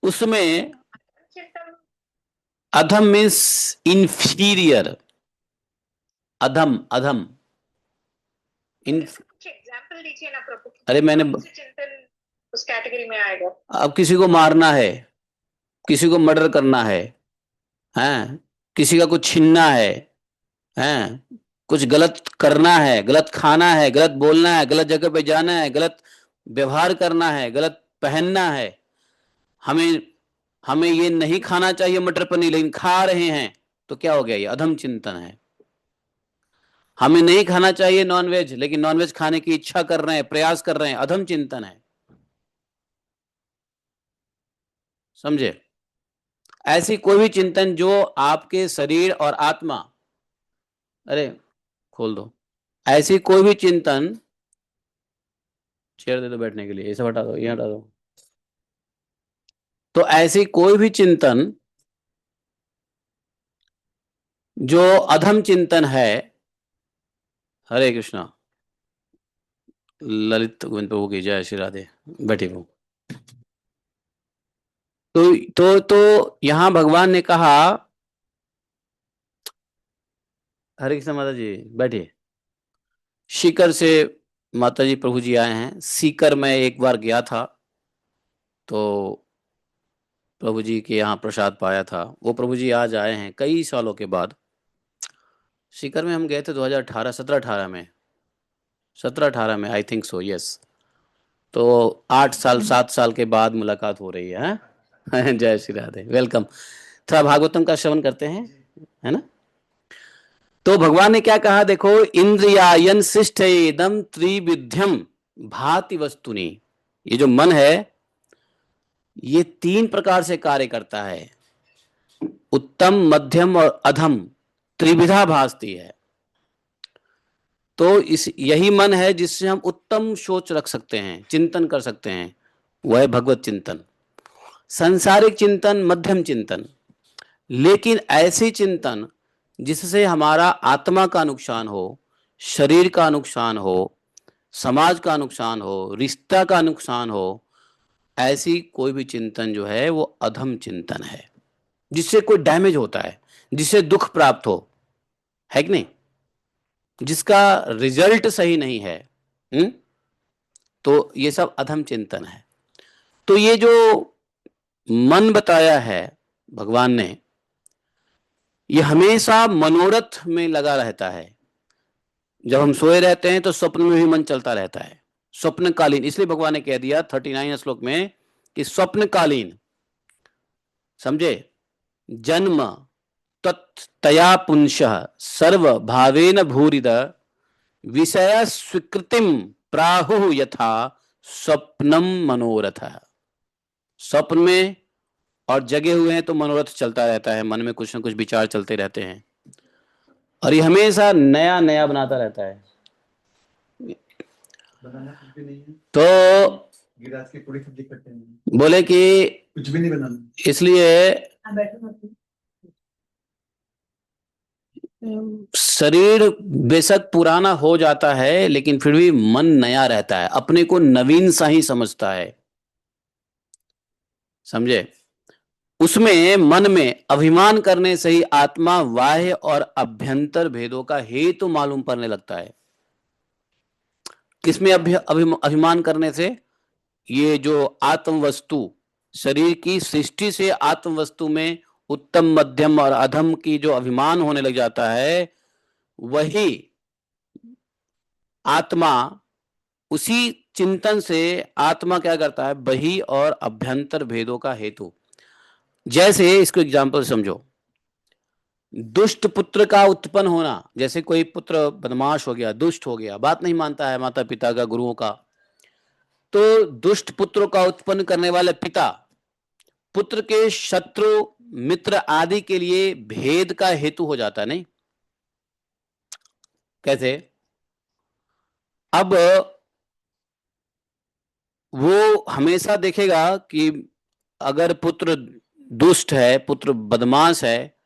उसमें अधम मीन्स इंफीरियर, अधम अधम इन। एग्जाम्पल दीजिए ना प्रभु। अरे मैंने चिंतन उस कैटेगरी में आएगा? अब किसी को मारना है, किसी को मर्डर करना है, किसी का कुछ छीनना है, कुछ गलत करना है, गलत खाना है, गलत बोलना है, गलत जगह पे जाना है, गलत व्यवहार करना है, गलत पहनना है। हमें हमें ये नहीं खाना चाहिए मटर पनीर, लेकिन खा रहे हैं, तो क्या हो गया? ये अधम चिंतन है। हमें नहीं खाना चाहिए नॉनवेज, लेकिन नॉनवेज खाने की इच्छा कर रहे हैं, प्रयास कर रहे हैं, अधम चिंतन है। समझे? ऐसी कोई भी चिंतन जो आपके शरीर और आत्मा, अरे खोल दो, ऐसी कोई भी चिंतन, चेयर दे दो बैठने के लिए, ऐसे हटा दो, ये हटा दो। तो ऐसी कोई भी चिंतन जो अधम चिंतन है, हरे कृष्णा, ललित गोविंद प्रभु की जय, श्री राधे, बैठे वो। तो यहां भगवान ने कहा, हरे कृष्ण माता जी बैठिए। सीकर से माता जी प्रभु जी आए हैं। सीकर में एक बार गया था, तो प्रभु जी के यहाँ प्रसाद पाया था। वो प्रभु जी आज आए हैं कई सालों के बाद। सीकर में हम गए थे 2018 17-18 में, 17-18 में आई थिंक सो, यस। तो 8 साल 7 साल के बाद मुलाकात हो रही है, हाँ? जय श्री राधे, वेलकम। थोड़ा भागवतम का श्रवण करते हैं, है ना। तो भगवान ने क्या कहा, देखो, इंद्रियायन शिष्ट इदम त्रिविध्यम भाति वस्तुनि। ये जो मन है ये 3 प्रकार से कार्य करता है, उत्तम मध्यम और अधम, त्रिविधा भासती है। तो इस यही मन है जिससे हम उत्तम सोच रख सकते हैं, चिंतन कर सकते हैं, वह है भगवत चिंतन, संसारिक चिंतन, मध्यम चिंतन। लेकिन ऐसी चिंतन जिससे हमारा आत्मा का नुकसान हो, शरीर का नुकसान हो, समाज का नुकसान हो, रिश्ता का नुकसान हो, ऐसी कोई भी चिंतन जो है वो अधम चिंतन है, जिससे कोई डैमेज होता है, जिससे दुख प्राप्त हो, है कि नहीं, जिसका रिजल्ट सही नहीं है। हुँ? तो ये सब अधम चिंतन है। तो ये जो मन बताया है भगवान ने, ये हमेशा मनोरथ में लगा रहता है। जब हम सोए रहते हैं तो स्वप्न में भी मन चलता रहता है, स्वप्नकालीन। इसलिए भगवान ने कह दिया 39 श्लोक में कि स्वप्नकालीन, समझे, जन्म तया पुंसः सर्व भावेन भूरिद विषय स्वीकृतिम प्राहु यथा स्वप्नम मनोरथ। स्वप्न में और जगे हुए हैं तो मनोरथ चलता रहता है, मन में कुछ न कुछ विचार चलते रहते हैं, और ये हमेशा नया नया बनाता रहता है। बनाना कुछ भी नहीं है, तो गिलास की पूरी सब्जी करते हैं, बोले कि कुछ भी नहीं बनाना। इसलिए शरीर बेशक पुराना हो जाता है लेकिन फिर भी मन नया रहता है, अपने को नवीन सा ही समझता है, समझे। उसमें मन में अभिमान करने से ही आत्मा बाह्य और अभ्यंतर भेदों का हेतु मालूम पड़ने लगता है। किसमें अभिमान करने से? ये जो आत्म वस्तु, शरीर की सृष्टि से आत्म वस्तु में उत्तम मध्यम और अधम की जो अभिमान होने लग जाता है, वही आत्मा, उसी चिंतन से आत्मा क्या करता है, बही और अभ्यंतर भेदों का हेतु। जैसे इसको एग्जाम्पल समझो, दुष्ट पुत्र का उत्पन्न होना, जैसे कोई पुत्र बदमाश हो गया, दुष्ट हो गया, बात नहीं मानता है माता पिता का, गुरुओं का, तो दुष्ट पुत्रों का उत्पन्न करने वाले पिता पुत्र के शत्रु मित्र आदि के लिए भेद का हेतु हो जाता है, नहीं? कैसे? अब वो हमेशा देखेगा कि अगर पुत्र दुष्ट है, पुत्र बदमाश है,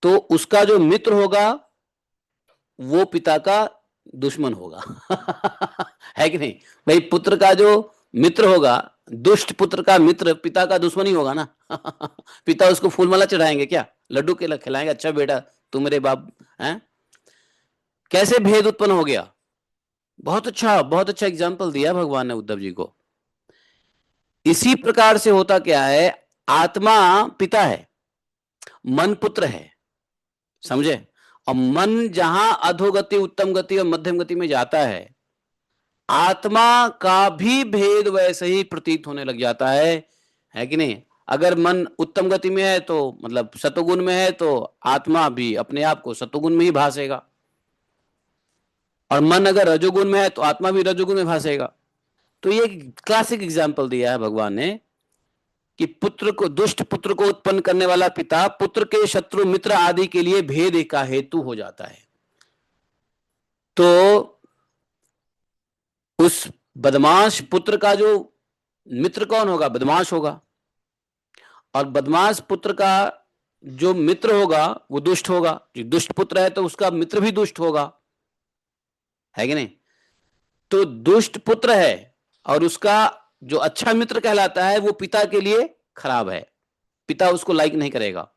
तो उसका जो मित्र होगा वो पिता का दुश्मन होगा। है कि नहीं भाई? पुत्र का जो मित्र होगा, दुष्ट पुत्र का मित्र पिता का दुश्मन ही होगा ना। पिता उसको फूल माला चढ़ाएंगे क्या, लड्डू के खिलाएंगे, अच्छा बेटा तू मेरे बाप हैं? कैसे भेद उत्पन्न हो गया? बहुत अच्छा एग्जाम्पल दिया भगवान ने उद्धव जी को। इसी प्रकार से होता क्या है, आत्मा पिता है, मन पुत्र है, समझे। और मन जहां अधोगति, उत्तम गति और मध्यम गति में जाता है, आत्मा का भी भेद वैसे ही प्रतीत होने लग जाता है कि नहीं? अगर मन उत्तम गति में है तो मतलब सतोगुण में है, तो आत्मा भी अपने आप को सतोगुण में ही भासेगा, और मन अगर रजोगुण में है तो आत्मा भी रजोगुण में भासेगा। तो ये क्लासिक एग्जाम्पल दिया है भगवान ने कि पुत्र को, दुष्ट पुत्र को उत्पन्न करने वाला पिता पुत्र के शत्रु मित्र आदि के लिए भेद का हेतु हो जाता है। तो उस बदमाश पुत्र का जो मित्र कौन होगा? बदमाश होगा, और बदमाश पुत्र का जो मित्र होगा वो दुष्ट होगा। जो दुष्ट पुत्र है तो उसका मित्र भी दुष्ट होगा, है कि नहीं? तो दुष्ट पुत्र है और उसका जो अच्छा मित्र कहलाता है वो पिता के लिए खराब है, पिता उसको लाइक नहीं करेगा।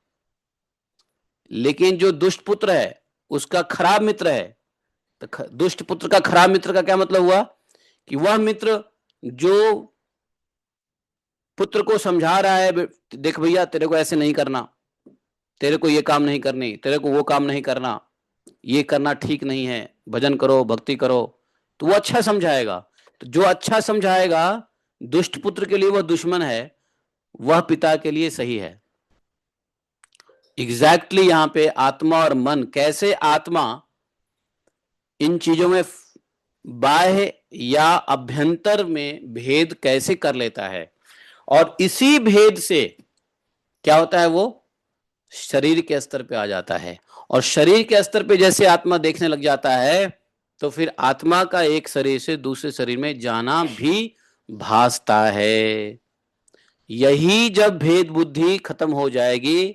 लेकिन जो दुष्ट पुत्र है उसका खराब मित्र है, तो दुष्ट पुत्र का खराब मित्र का क्या मतलब हुआ कि वह मित्र जो पुत्र को समझा रहा है, देख भैया तेरे को ऐसे नहीं करना, तेरे को ये काम नहीं करनी, तेरे को वो काम नहीं करना, ये करना ठीक नहीं है, भजन करो, भक्ति करो, तो वो अच्छा समझाएगा। तो जो अच्छा समझाएगा, दुष्ट पुत्र के लिए वह दुश्मन है, वह पिता के लिए सही है। एग्जैक्टली यहां पे आत्मा और मन, कैसे आत्मा इन चीजों में बाह्य या अभ्यंतर में भेद कैसे कर लेता है, और इसी भेद से क्या होता है, वो शरीर के स्तर पे आ जाता है। और शरीर के स्तर पे जैसे आत्मा देखने लग जाता है, तो फिर आत्मा का एक शरीर से दूसरे शरीर में जाना भी भासता है। यही जब भेद बुद्धि खत्म हो जाएगी,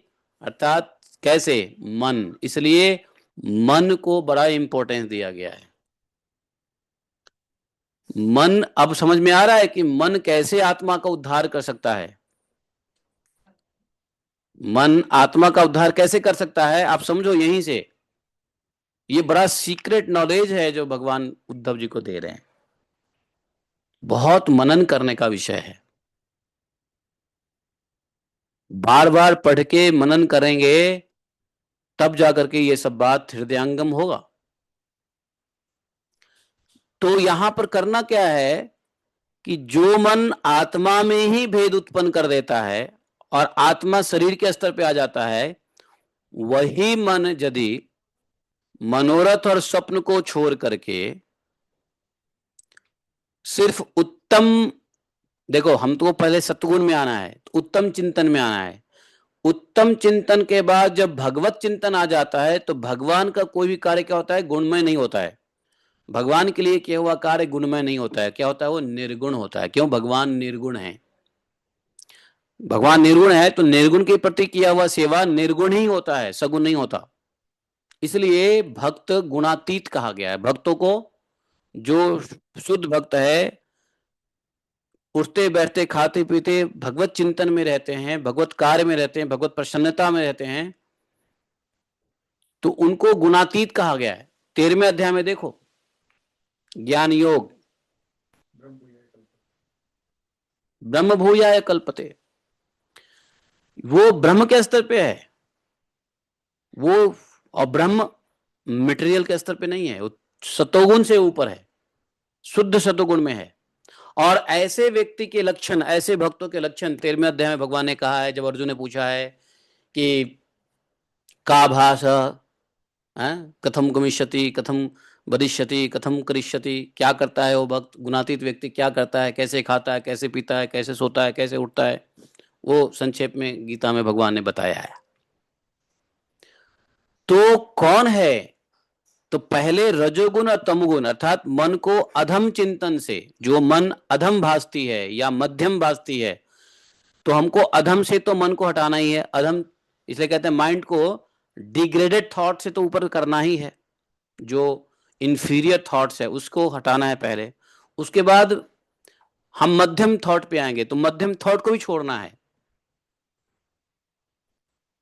अर्थात कैसे, मन, इसलिए मन को बड़ा इंपॉर्टेंस दिया गया है। मन, अब समझ में आ रहा है कि मन कैसे आत्मा का उद्धार कर सकता है। मन आत्मा का उद्धार कैसे कर सकता है, आप समझो यहीं से। ये बड़ा सीक्रेट नॉलेज है जो भगवान उद्धव जी को दे रहे हैं, बहुत मनन करने का विषय है। बार बार पढ़ के मनन करेंगे, तब जाकर के ये सब बात हृदयंगम होगा। तो यहां पर करना क्या है कि जो मन आत्मा में ही भेद उत्पन्न कर देता है और आत्मा शरीर के स्तर पे आ जाता है, वही मन यदि मनोरथ और स्वप्न को छोड़ करके सिर्फ उत्तम, देखो हम तो पहले सत्गुण में आना है, तो उत्तम चिंतन में आना है। उत्तम चिंतन के बाद जब भगवत चिंतन आ जाता है, तो भगवान का कोई भी कार्य क्या होता है, गुणमय नहीं होता है। भगवान के लिए किया हुआ कार्य गुणमय नहीं होता है, क्या होता है, वो निर्गुण होता है। क्यों, भगवान निर्गुण है। भगवान निर्गुण है तो निर्गुण के प्रति किया हुआ सेवा निर्गुण ही होता है, सगुण नहीं होता। इसलिए भक्त गुणातीत कहा गया है। भक्तों को, जो शुद्ध भक्त है, उठते बैठते खाते पीते भगवत चिंतन में रहते हैं, भगवत कार्य में रहते हैं, भगवत प्रसन्नता में रहते हैं, तो उनको गुणातीत कहा गया है। 13वें अध्याय में देखो, ज्ञान योग, ब्रह्म भूयाय कल्पते, वो ब्रह्म के स्तर पे है वो, और ब्रह्म मटेरियल के स्तर पे नहीं है, वो सतोगुण से ऊपर है, शुद्ध सतोगुण में है। और ऐसे व्यक्ति के लक्षण, ऐसे भक्तों के लक्षण 13वें अध्याय में भगवान ने कहा है। जब अर्जुन ने पूछा है कि का भाषा, कथम गमिष्यति, कथम वदिष्यति, कथम करिष्यति, क्या करता है वो भक्त, गुणातीत व्यक्ति क्या करता है, कैसे खाता है, कैसे पीता है, कैसे सोता है, कैसे उठता है, वो संक्षेप में गीता में भगवान ने बताया है। तो कौन है, तो पहले रजोगुण और तमगुण, अर्थात मन को अधम चिंतन से, जो मन अधम भासती है या मध्यम भासती है, तो हमको अधम से तो मन को हटाना ही है। अधम इसलिए कहते हैं माइंड को डिग्रेडेड थॉट से तो ऊपर करना ही है, जो इंफीरियर थॉट्स है उसको हटाना है पहले। उसके बाद हम मध्यम थॉट पे आएंगे, तो मध्यम थॉट को भी छोड़ना है,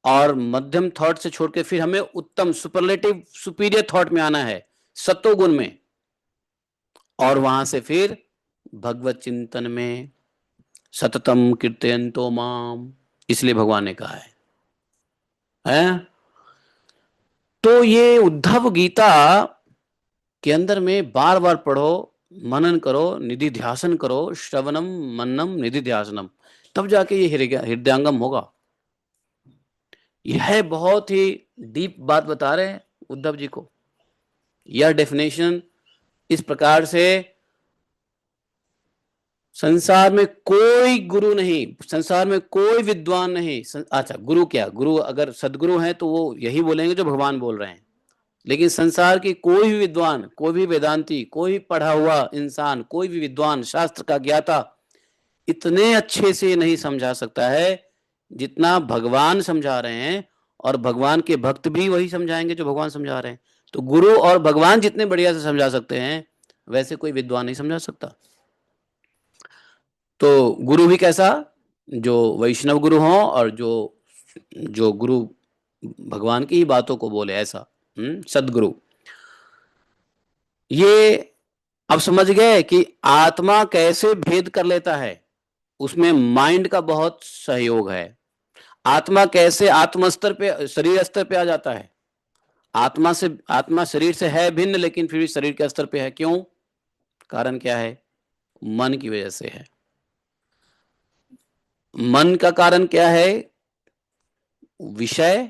और मध्यम थॉट से छोड़ के फिर हमें उत्तम सुपरलेटिव सुपीरियर थॉट में आना है, सत्वगुण में, और वहां से फिर भगवत चिंतन में सततम कीर्तयन्तो माम, इसलिए भगवान ने कहा है? तो ये उद्धव गीता के अंदर में बार बार पढ़ो, मनन करो, निधि ध्यासन करो, श्रवणम मननम निधि ध्यासनम, तब जाके ये हृदयांगम होगा। यह बहुत ही डीप बात बता रहे हैं उद्धव जी को। यह डेफिनेशन इस प्रकार से, संसार में कोई गुरु नहीं, संसार में कोई विद्वान नहीं, अच्छा गुरु क्या, गुरु अगर सदगुरु हैं तो वो यही बोलेंगे जो भगवान बोल रहे हैं, लेकिन संसार की कोई भी विद्वान, कोई भी वेदांती, कोई भी पढ़ा हुआ इंसान, कोई भी विद्वान, शास्त्र का ज्ञाता इतने अच्छे से नहीं समझा सकता है जितना भगवान समझा रहे हैं, और भगवान के भक्त भी वही समझाएंगे जो भगवान समझा रहे हैं। तो गुरु और भगवान जितने बढ़िया से समझा सकते हैं, वैसे कोई विद्वान नहीं समझा सकता। तो गुरु भी कैसा, जो वैष्णव गुरु हों, और जो जो गुरु भगवान की ही बातों को बोले, ऐसा सदगुरु। ये अब समझ गए कि आत्मा कैसे भेद कर लेता है, उसमें माइंड का बहुत सहयोग है। आत्मा कैसे आत्म स्तर पे, शरीर स्तर पे आ जाता है? आत्मा शरीर से है भिन्न, लेकिन फिर भी शरीर के स्तर पे है। क्यों? कारण क्या है? मन की वजह से है। मन का कारण क्या है? विषय,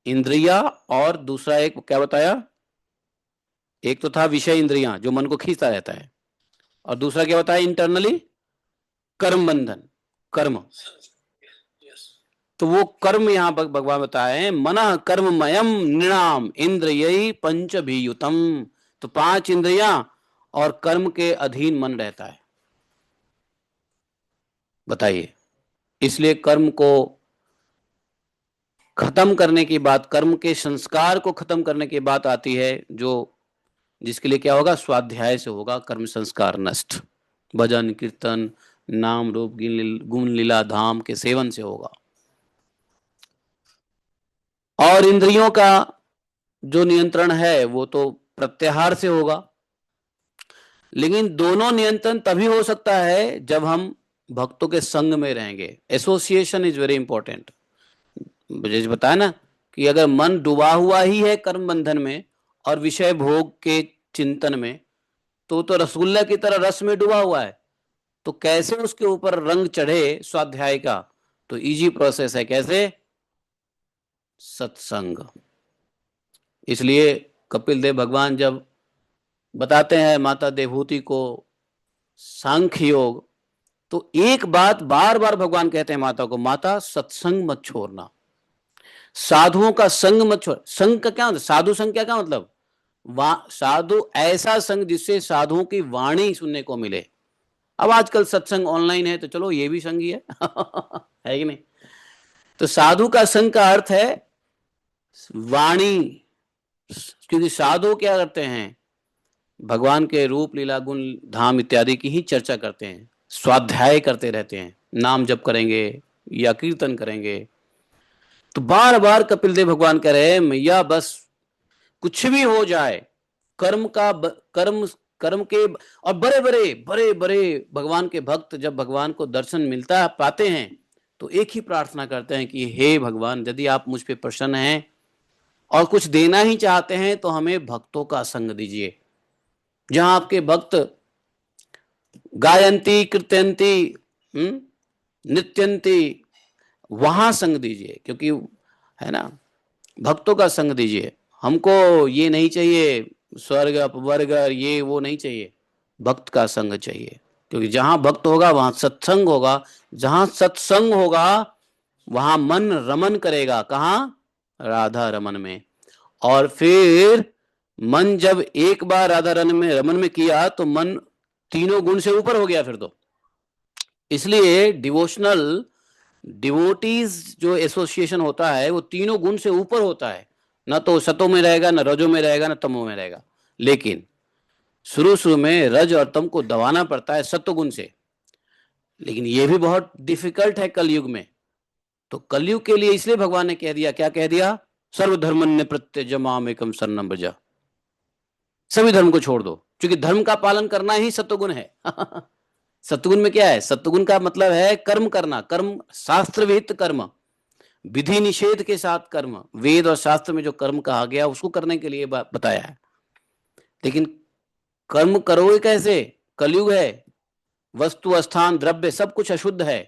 इंद्रिया, और दूसरा एक क्या बताया? एक तो था विषय इंद्रियां जो मन को खींचता रहता है, और दूसरा क्या बताया? इंटरनली कर्म बंधन, कर्म। तो वो कर्म यहां भगवान बताए, मनः कर्ममयम नृणाम इंद्रिय पंचभियुतम। तो 5 इंद्रियां और कर्म के अधीन मन रहता है। बताइए, इसलिए कर्म को खत्म करने की बात, कर्म के संस्कार को खत्म करने की बात आती है, जो जिसके लिए क्या होगा? स्वाध्याय से होगा कर्म संस्कार नष्ट। भजन कीर्तन नाम रूप गुण लीला धाम के सेवन से होगा। और इंद्रियों का जो नियंत्रण है वो तो प्रत्याहार से होगा। लेकिन दोनों नियंत्रण तभी हो सकता है जब हम भक्तों के संग में रहेंगे। Association is very important. मुझे बताया ना कि अगर मन डूबा हुआ ही है कर्म बंधन में और विषय भोग के चिंतन में, तो रसगुल्ला की तरह रस में डूबा हुआ है। तो कैसे उसके ऊपर रंग चढ़े स्वाध्याय का? तो इजी प्रोसेस है। कैसे? सत्संग। इसलिए कपिल देव भगवान जब बताते हैं माता देवहूति को सांख्य योग, तो एक बात बार बार भगवान कहते हैं माता को, माता सत्संग मत छोड़ना, साधुओं का संग मत छोड़। संग का क्या मतलब? साधु संग क्या मतलब? साधु ऐसा संग जिससे साधुओं की वाणी सुनने को मिले। अब आजकल सत्संग ऑनलाइन है, तो चलो ये भी संग ही है है कि नहीं? तो साधु का संग का अर्थ है वाणी। क्योंकि साधु क्या करते हैं? भगवान के रूप लीला गुण धाम इत्यादि की ही चर्चा करते हैं, स्वाध्याय करते रहते हैं, नाम जप करेंगे या कीर्तन करेंगे। तो बार बार कपिल देव भगवान कह रहे हैं, मैया बस कुछ भी हो जाए, कर्म के। और बड़े बड़े भगवान के भक्त जब भगवान को दर्शन मिलता पाते हैं, तो एक ही प्रार्थना करते हैं कि हे भगवान, यदि आप मुझ पे प्रसन्न हैं और कुछ देना ही चाहते हैं तो हमें भक्तों का संग दीजिए। जहां आपके भक्त गायंती कीर्तयंती नृत्यंती, वहां संग दीजिए। क्योंकि है ना, भक्तों का संग दीजिए। हमको ये नहीं चाहिए स्वर्ग अपवर्ग, ये वो नहीं चाहिए, भक्त का संग चाहिए। क्योंकि जहां भक्त होगा वहां सत्संग होगा, जहां सत्संग होगा वहां मन रमन करेगा। कहाँ? राधा रमन में। और फिर मन जब एक बार राधा रमन में किया तो मन तीनों गुण से ऊपर हो गया फिर तो। इसलिए डिवोटीज जो एसोसिएशन होता है वो तीनों गुण से ऊपर होता है। ना तो सतों में रहेगा, ना रजों में रहेगा, ना तमों में रहेगा। लेकिन शुरू में रज और तम को दबाना पड़ता है सत्व गुण से। लेकिन ये भी बहुत डिफिकल्ट है कलयुग में। तो कलयुग के लिए इसलिए भगवान ने कह दिया, क्या कह दिया? सर्वधर्मन्य प्रत्यज माम एकम शरणम व्रज। सभी धर्म को छोड़ दो, क्योंकि धर्म का पालन करना ही सत्वगुण है सत्वगुण में क्या है? सत्वगुण का मतलब है कर्म करना, कर्म शास्त्र विहित कर्म, विधि निषेध के साथ कर्म। वेद और शास्त्र में जो कर्म कहा गया उसको करने के लिए बताया है। लेकिन कर्म करोगे कैसे? कलयुग है, वस्तु स्थान द्रव्य सब कुछ अशुद्ध है।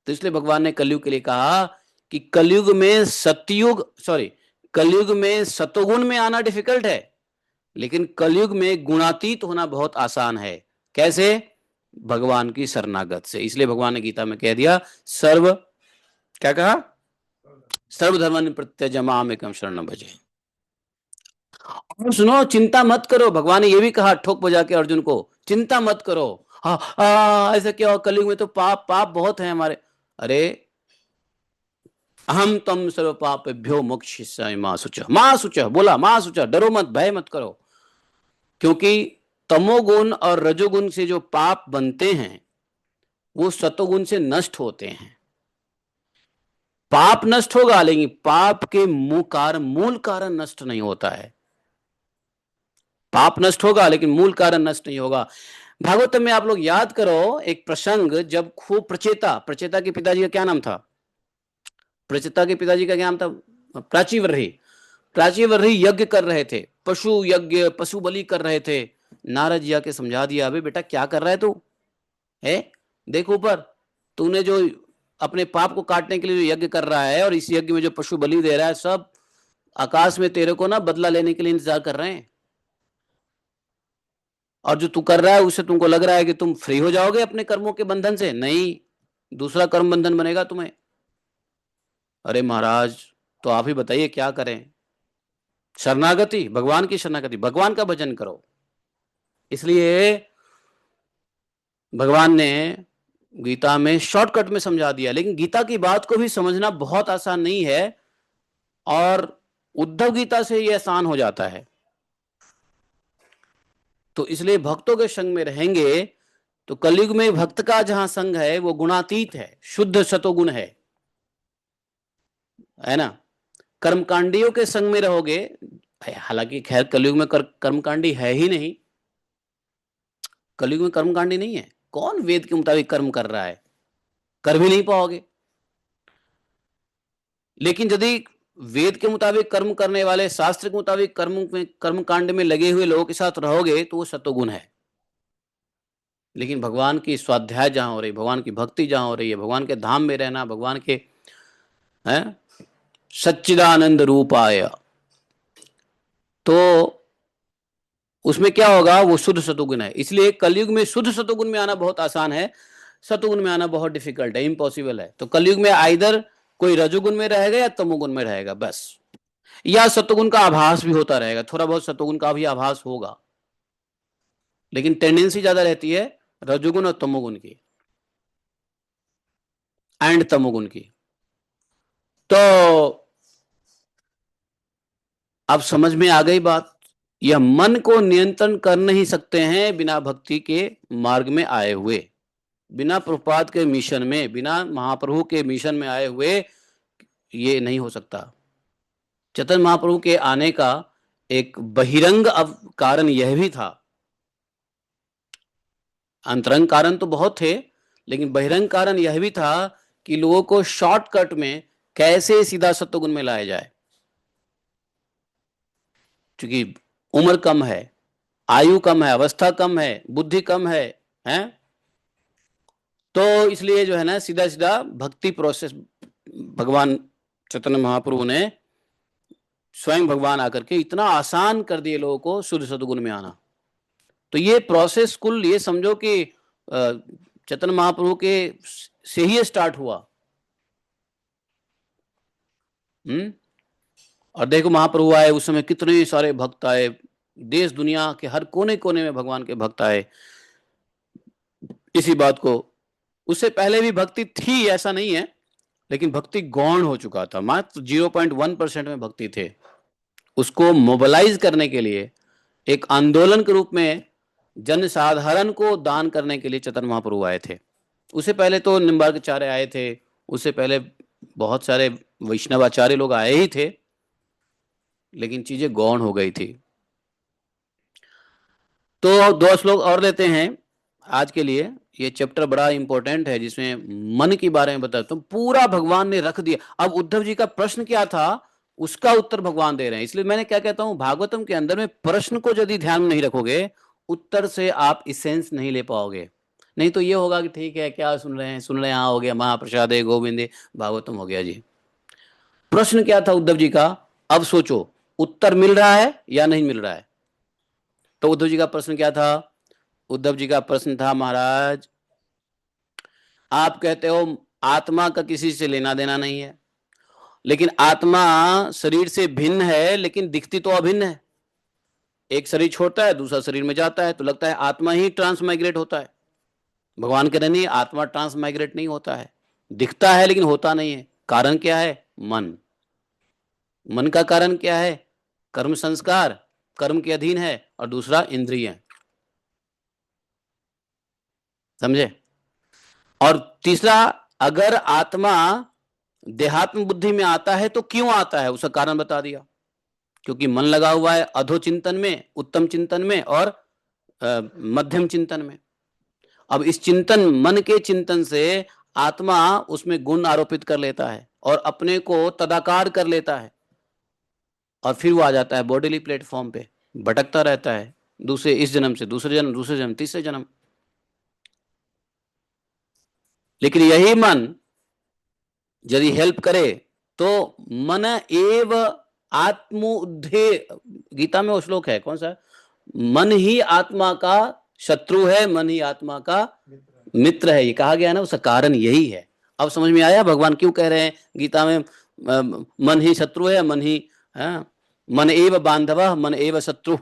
तो इसलिए भगवान ने कलयुग के लिए कहा कि कलयुग में सतोगुण में आना डिफिकल्ट है, लेकिन कलयुग में गुणातीत होना बहुत आसान है। कैसे? भगवान की शरणागत से। इसलिए भगवान ने गीता में कह दिया, क्या कहा? सर्वधर्मन् प्रत्यज माम एकम शरणम भज। और सुनो, चिंता मत करो। भगवान ने यह भी कहा ठोक बजा के अर्जुन को, चिंता मत करो। ऐसा क्या हो? कलयुग में तो पाप बहुत है हमारे। अरे अहम तम सर्व पापेभ्यो मोक्षयिष्यामि मा शुचः बोला, मा शुचः, डरो मत, भय मत करो। क्योंकि तमोगुण और रजोगुण से जो पाप बनते हैं वो सतोगुण से नष्ट होते हैं। पाप नष्ट होगा, लेकिन पाप के मूल कारण नष्ट नहीं होता है। पाप नष्ट होगा लेकिन मूल कारण नष्ट नहीं होगा। भागवत में आप लोग याद करो एक प्रसंग, जब खूब प्रचेता के पिताजी का क्या नाम था? प्रचिता के पिताजी का क्या नाम था? प्राचीवर्ही। प्राचीवर्ही यज्ञ कर रहे थे, पशु यज्ञ, पशु बलि कर रहे थे। नारद जी आके समझा दिया, अबे बेटा क्या कर रहा है तू, है देखो ऊपर, तूने जो अपने पाप को काटने के लिए जो यज्ञ कर रहा है और इस यज्ञ में जो पशु बलि दे रहा है, सब आकाश में तेरे को ना बदला लेने के लिए इंतजार कर रहे हैं। और जो तू कर रहा है उससे तुमको लग रहा है कि तुम फ्री हो जाओगे अपने कर्मों के बंधन से, नहीं, दूसरा कर्म बंधन बनेगा तुम्हें। अरे महाराज तो आप ही बताइए क्या करें? शरणागति, भगवान की शरणागति, भगवान का भजन करो। इसलिए भगवान ने गीता में शॉर्टकट में समझा दिया, लेकिन गीता की बात को भी समझना बहुत आसान नहीं है, और उद्धव गीता से ये आसान हो जाता है। तो इसलिए भक्तों के संग में रहेंगे तो कलयुग में भक्त का जहां संग है वो गुणातीत है, शुद्ध सतोगुण है ना। कर्मकांडियों के संग में रहोगे, हालांकि खैर कलयुग में कर्मकांडी है ही नहीं, कलयुग में कर्मकांडी नहीं है। कौन वेद के मुताबिक कर्म कर रहा है? कर भी नहीं पाओगे। लेकिन यदि वेद के मुताबिक कर्म करने वाले, शास्त्र के मुताबिक कर्मकांड में लगे हुए लोगों के साथ रहोगे तो वो सत्वगुण है। लेकिन भगवान की स्वाध्याय जहां हो रही, भगवान की भक्ति जहां हो रही है, भगवान के धाम में रहना, भगवान के सच्चिदानंद रूपाय, तो उसमें क्या होगा? वो शुद्ध सतोगुण है। इसलिए कलयुग में शुद्ध सतोगुण में आना बहुत आसान है, सतोगुण में आना बहुत डिफिकल्ट है, इम्पॉसिबल है। तो कलयुग में आइदर कोई रजोगुण में रहेगा या तमोगुण में रहेगा बस, या सतोगुण का आभास भी होता रहेगा, थोड़ा बहुत सतोगुण का भी आभास होगा, लेकिन टेंडेंसी ज्यादा रहती है रजोगुण और तमोगुण की, एंड तमोगुण की। तो अब समझ में आ गई बात। यह मन को नियंत्रण कर नहीं सकते हैं बिना भक्ति के मार्ग में आए हुए, बिना प्रभुपाद के मिशन में, बिना महाप्रभु के मिशन में आए हुए ये नहीं हो सकता। चैतन्य महाप्रभु के आने का एक बहिरंग कारण यह भी था, अंतरंग कारण तो बहुत थे, लेकिन बहिरंग कारण यह भी था कि लोगों को शॉर्टकट में कैसे सीधा सत्वगुण में लाया जाए। क्योंकि उम्र कम है, आयु कम है, अवस्था कम है, बुद्धि कम है, तो इसलिए जो है ना सीधा सीधा भक्ति प्रोसेस भगवान चैतन्य महाप्रभु ने स्वयं भगवान आकर के इतना आसान कर दिए लोगों को शुद्ध सद्गुण में आना। तो ये प्रोसेस कुल ये समझो कि चैतन्य महाप्रभु के से ही स्टार्ट हुआ। और देखो महाप्रभु आए उस समय कितने सारे भक्त आए, देश दुनिया के हर कोने कोने में भगवान के भक्त आए। इसी बात को उससे पहले भी भक्ति थी ऐसा नहीं है, लेकिन भक्ति गौण हो चुका था, मात्र 0.1% में भक्ति थे। उसको मोबिलाइज करने के लिए एक आंदोलन के रूप में जन साधारण को दान करने के लिए चैतन्य महाप्रभु आए थे। उससे पहले तो निम्बार्काचार्य आए थे, उससे पहले बहुत सारे वैष्णवाचार्य लोग आए ही थे, लेकिन चीजें गौण हो गई थी। तो 2 श्लोक और लेते हैं आज के लिए। ये चैप्टर बड़ा इंपॉर्टेंट है जिसमें मन के बारे में बताता हूं, पूरा भगवान ने रख दिया। अब उद्धव जी का प्रश्न क्या था उसका उत्तर भगवान दे रहे हैं। इसलिए मैंने क्या कहता हूं, भागवतम के अंदर में प्रश्न को यदि ध्यान में नहीं रखोगे, उत्तर से आप इसेंस नहीं ले पाओगे। नहीं तो ये होगा कि ठीक है क्या सुन रहे हैं, हाँ हो गया, महाप्रसाद है गोविंद भागवतम हो गया जी। प्रश्न क्या था उद्धव जी का, अब सोचो उत्तर मिल रहा है या नहीं मिल रहा है। तो उद्धव जी का प्रश्न क्या था? उद्धव जी का प्रश्न था, महाराज आप कहते हो आत्मा का किसी से लेना देना नहीं है, लेकिन आत्मा शरीर से भिन्न है, लेकिन दिखती तो अभिन्न है। एक शरीर छोड़ता है दूसरा शरीर में जाता है तो लगता है आत्मा ही ट्रांसमाइग्रेट होता है। भगवान कह रहे नहीं, आत्मा ट्रांसमाइग्रेट नहीं होता है, दिखता है लेकिन होता नहीं है। कारण क्या है? मन। मन का कारण क्या है? कर्म संस्कार, कर्म के अधीन है, और दूसरा इंद्रिय, समझे। और तीसरा, अगर आत्मा देहात्म बुद्धि में आता है तो क्यों आता है, उसका कारण बता दिया। क्योंकि मन लगा हुआ है अधो चिंतन में, उत्तम चिंतन में और मध्यम चिंतन में। अब इस चिंतन, मन के चिंतन से आत्मा उसमें गुण आरोपित कर लेता है और अपने को तदाकार कर लेता है, और फिर वो आ जाता है बॉडीली प्लेटफॉर्म पे, भटकता रहता है, दूसरे इस जन्म से दूसरे जन्म, दूसरे जन्म तीसरे जन्म। लेकिन यही मन यदि हेल्प करे तो मन एव आत्मोद्धे, गीता में वो श्लोक है कौन सा, मन ही आत्मा का शत्रु है, मन ही आत्मा का मित्र है, ये कहा गया ना, उसका कारण यही है। अब समझ में आया भगवान क्यों कह रहे हैं गीता में मन ही शत्रु है, मन ही, मन एव बांधव मन एव शत्रु,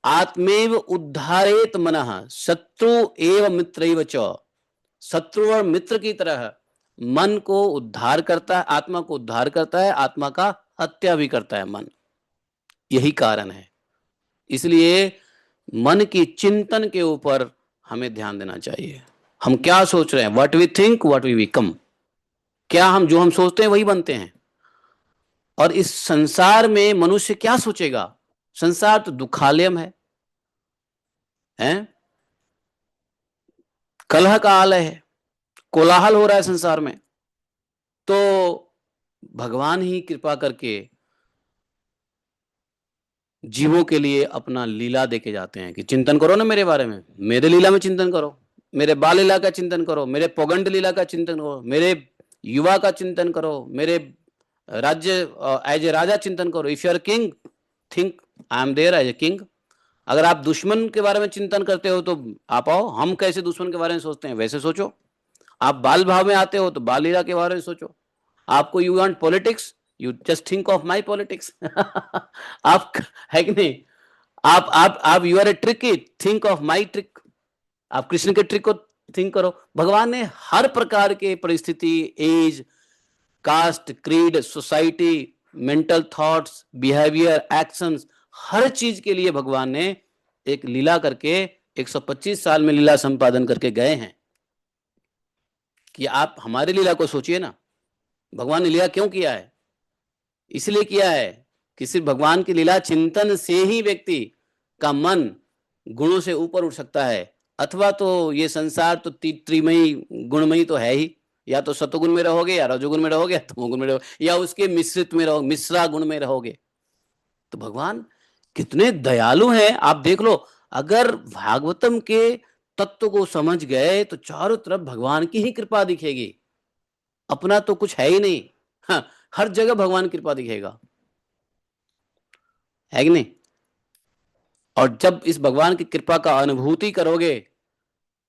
आत्मेव उद्धारेत मनः शत्रु एव मित्रैव च, शत्रु और मित्र की तरह मन को उद्धार करता है, आत्मा को उद्धार करता है, आत्मा का हत्या भी करता है मन। यही कारण है। इसलिए मन की चिंतन के ऊपर हमें ध्यान देना चाहिए। हम क्या सोच रहे हैं, what we think what we become, क्या हम जो हम सोचते हैं वही बनते हैं। और इस संसार में मनुष्य क्या सोचेगा, संसार तो दुखालयम है, कलह का आलय है, कोलाहल हो रहा है संसार में। तो भगवान ही कृपा करके जीवों के लिए अपना लीला देके जाते हैं कि चिंतन करो ना मेरे बारे में, मेरे लीला में चिंतन करो, मेरे बाल लीला का चिंतन करो, मेरे पौगंड लीला का चिंतन करो, मेरे युवा का चिंतन करो, मेरे राज्य एज ए राजा चिंतन करो। If you are king think I am there as a king. अगर आप दुश्मन के बारे में चिंतन करते हो तो आप आओ, हम कैसे दुश्मन के बारे में सोचते हैं वैसे सोचो। आप बाल भाव में आते हो तो बाल लीला के बारे में सोचो। आपको you want politics, you just think of my politics. आप है कि नहीं, आप you are a tricky, think of my trick. आप कृष्ण के ट्रिक को थिंक करो। भगवान ने हर प्रकार के परिस्थिति, age, caste, creed, society, mental thoughts, behaviour, actions, हर चीज के लिए भगवान ने एक लीला करके 125 साल में लीला संपादन करके गए हैं। कि आप हमारी लीला को सोचिए ना, भगवान ने लीला क्यों किया है, इसलिए किया है कि सिर्फ भगवान की लीला चिंतन से ही व्यक्ति का मन गुणों से ऊपर उठ सकता है। अथवा तो ये संसार तो त्रिमयी गुणमयी तो है ही, या तो सतोगुण में रहोगे, या रजोगुण में रहोगे, या तमोगुण में रहोगे, या उसके मिश्रित में रहोगे, मिश्रा गुण में रहोगे। तो भगवान कितने दयालु हैं आप देख लो। अगर भागवतम के तत्व को समझ गए तो चारों तरफ भगवान की ही कृपा दिखेगी, अपना तो कुछ है ही नहीं। हाँ, हर जगह भगवान की कृपा दिखेगा, है कि नहीं। और जब इस भगवान की कृपा का अनुभूति करोगे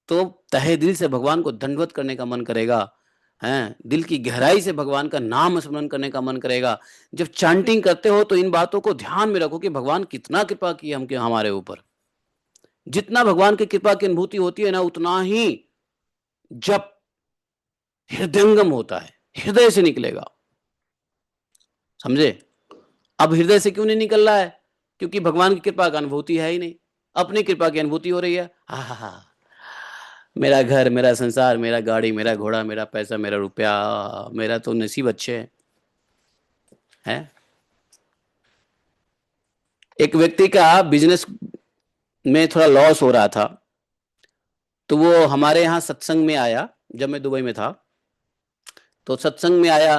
तो तहे दिल से भगवान को दंडवत करने का मन करेगा, हैं, दिल की गहराई से भगवान का नाम स्मरण करने का मन करेगा। जब चांटिंग करते हो तो इन बातों को ध्यान में रखो कि भगवान कितना कृपा की हमारे ऊपर। जितना भगवान की कृपा की अनुभूति होती है ना, उतना ही जब हृदयंगम होता है, हृदय से निकलेगा, समझे। अब हृदय से क्यों नहीं निकल रहा है, क्योंकि भगवान की कृपा का अनुभूति है ही नहीं, अपनी कृपा की अनुभूति हो रही है। हा, मेरा घर, मेरा संसार, मेरा गाड़ी, मेरा घोड़ा, मेरा पैसा, मेरा रुपया, मेरा तो नसीब अच्छे है। एक व्यक्ति का बिजनेस में थोड़ा लॉस हो रहा था, तो वो हमारे यहाँ सत्संग में आया। जब मैं दुबई में था तो सत्संग में आया,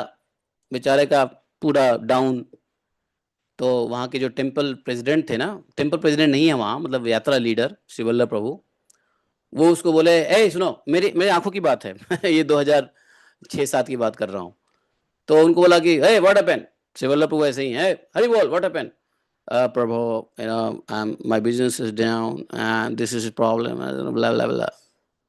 बेचारे का पूरा डाउन। तो वहाँ के जो टेम्पल प्रेसिडेंट थे ना, टेम्पल प्रेसिडेंट नहीं है वहाँ, मतलब यात्रा लीडर श्री वल्लभ प्रभु, वो उसको बोले, ए सुनो, मेरी आंखों की बात है ये 2006-7 की बात कर रहा हूँ। तो उनको बोला कि hey what happened, Shri Vallabh प्रभु ऐसे ही है, हरि बोल, व्हाट हैपेंड, प्रभु you know my business is down and this is problem, blah blah blah,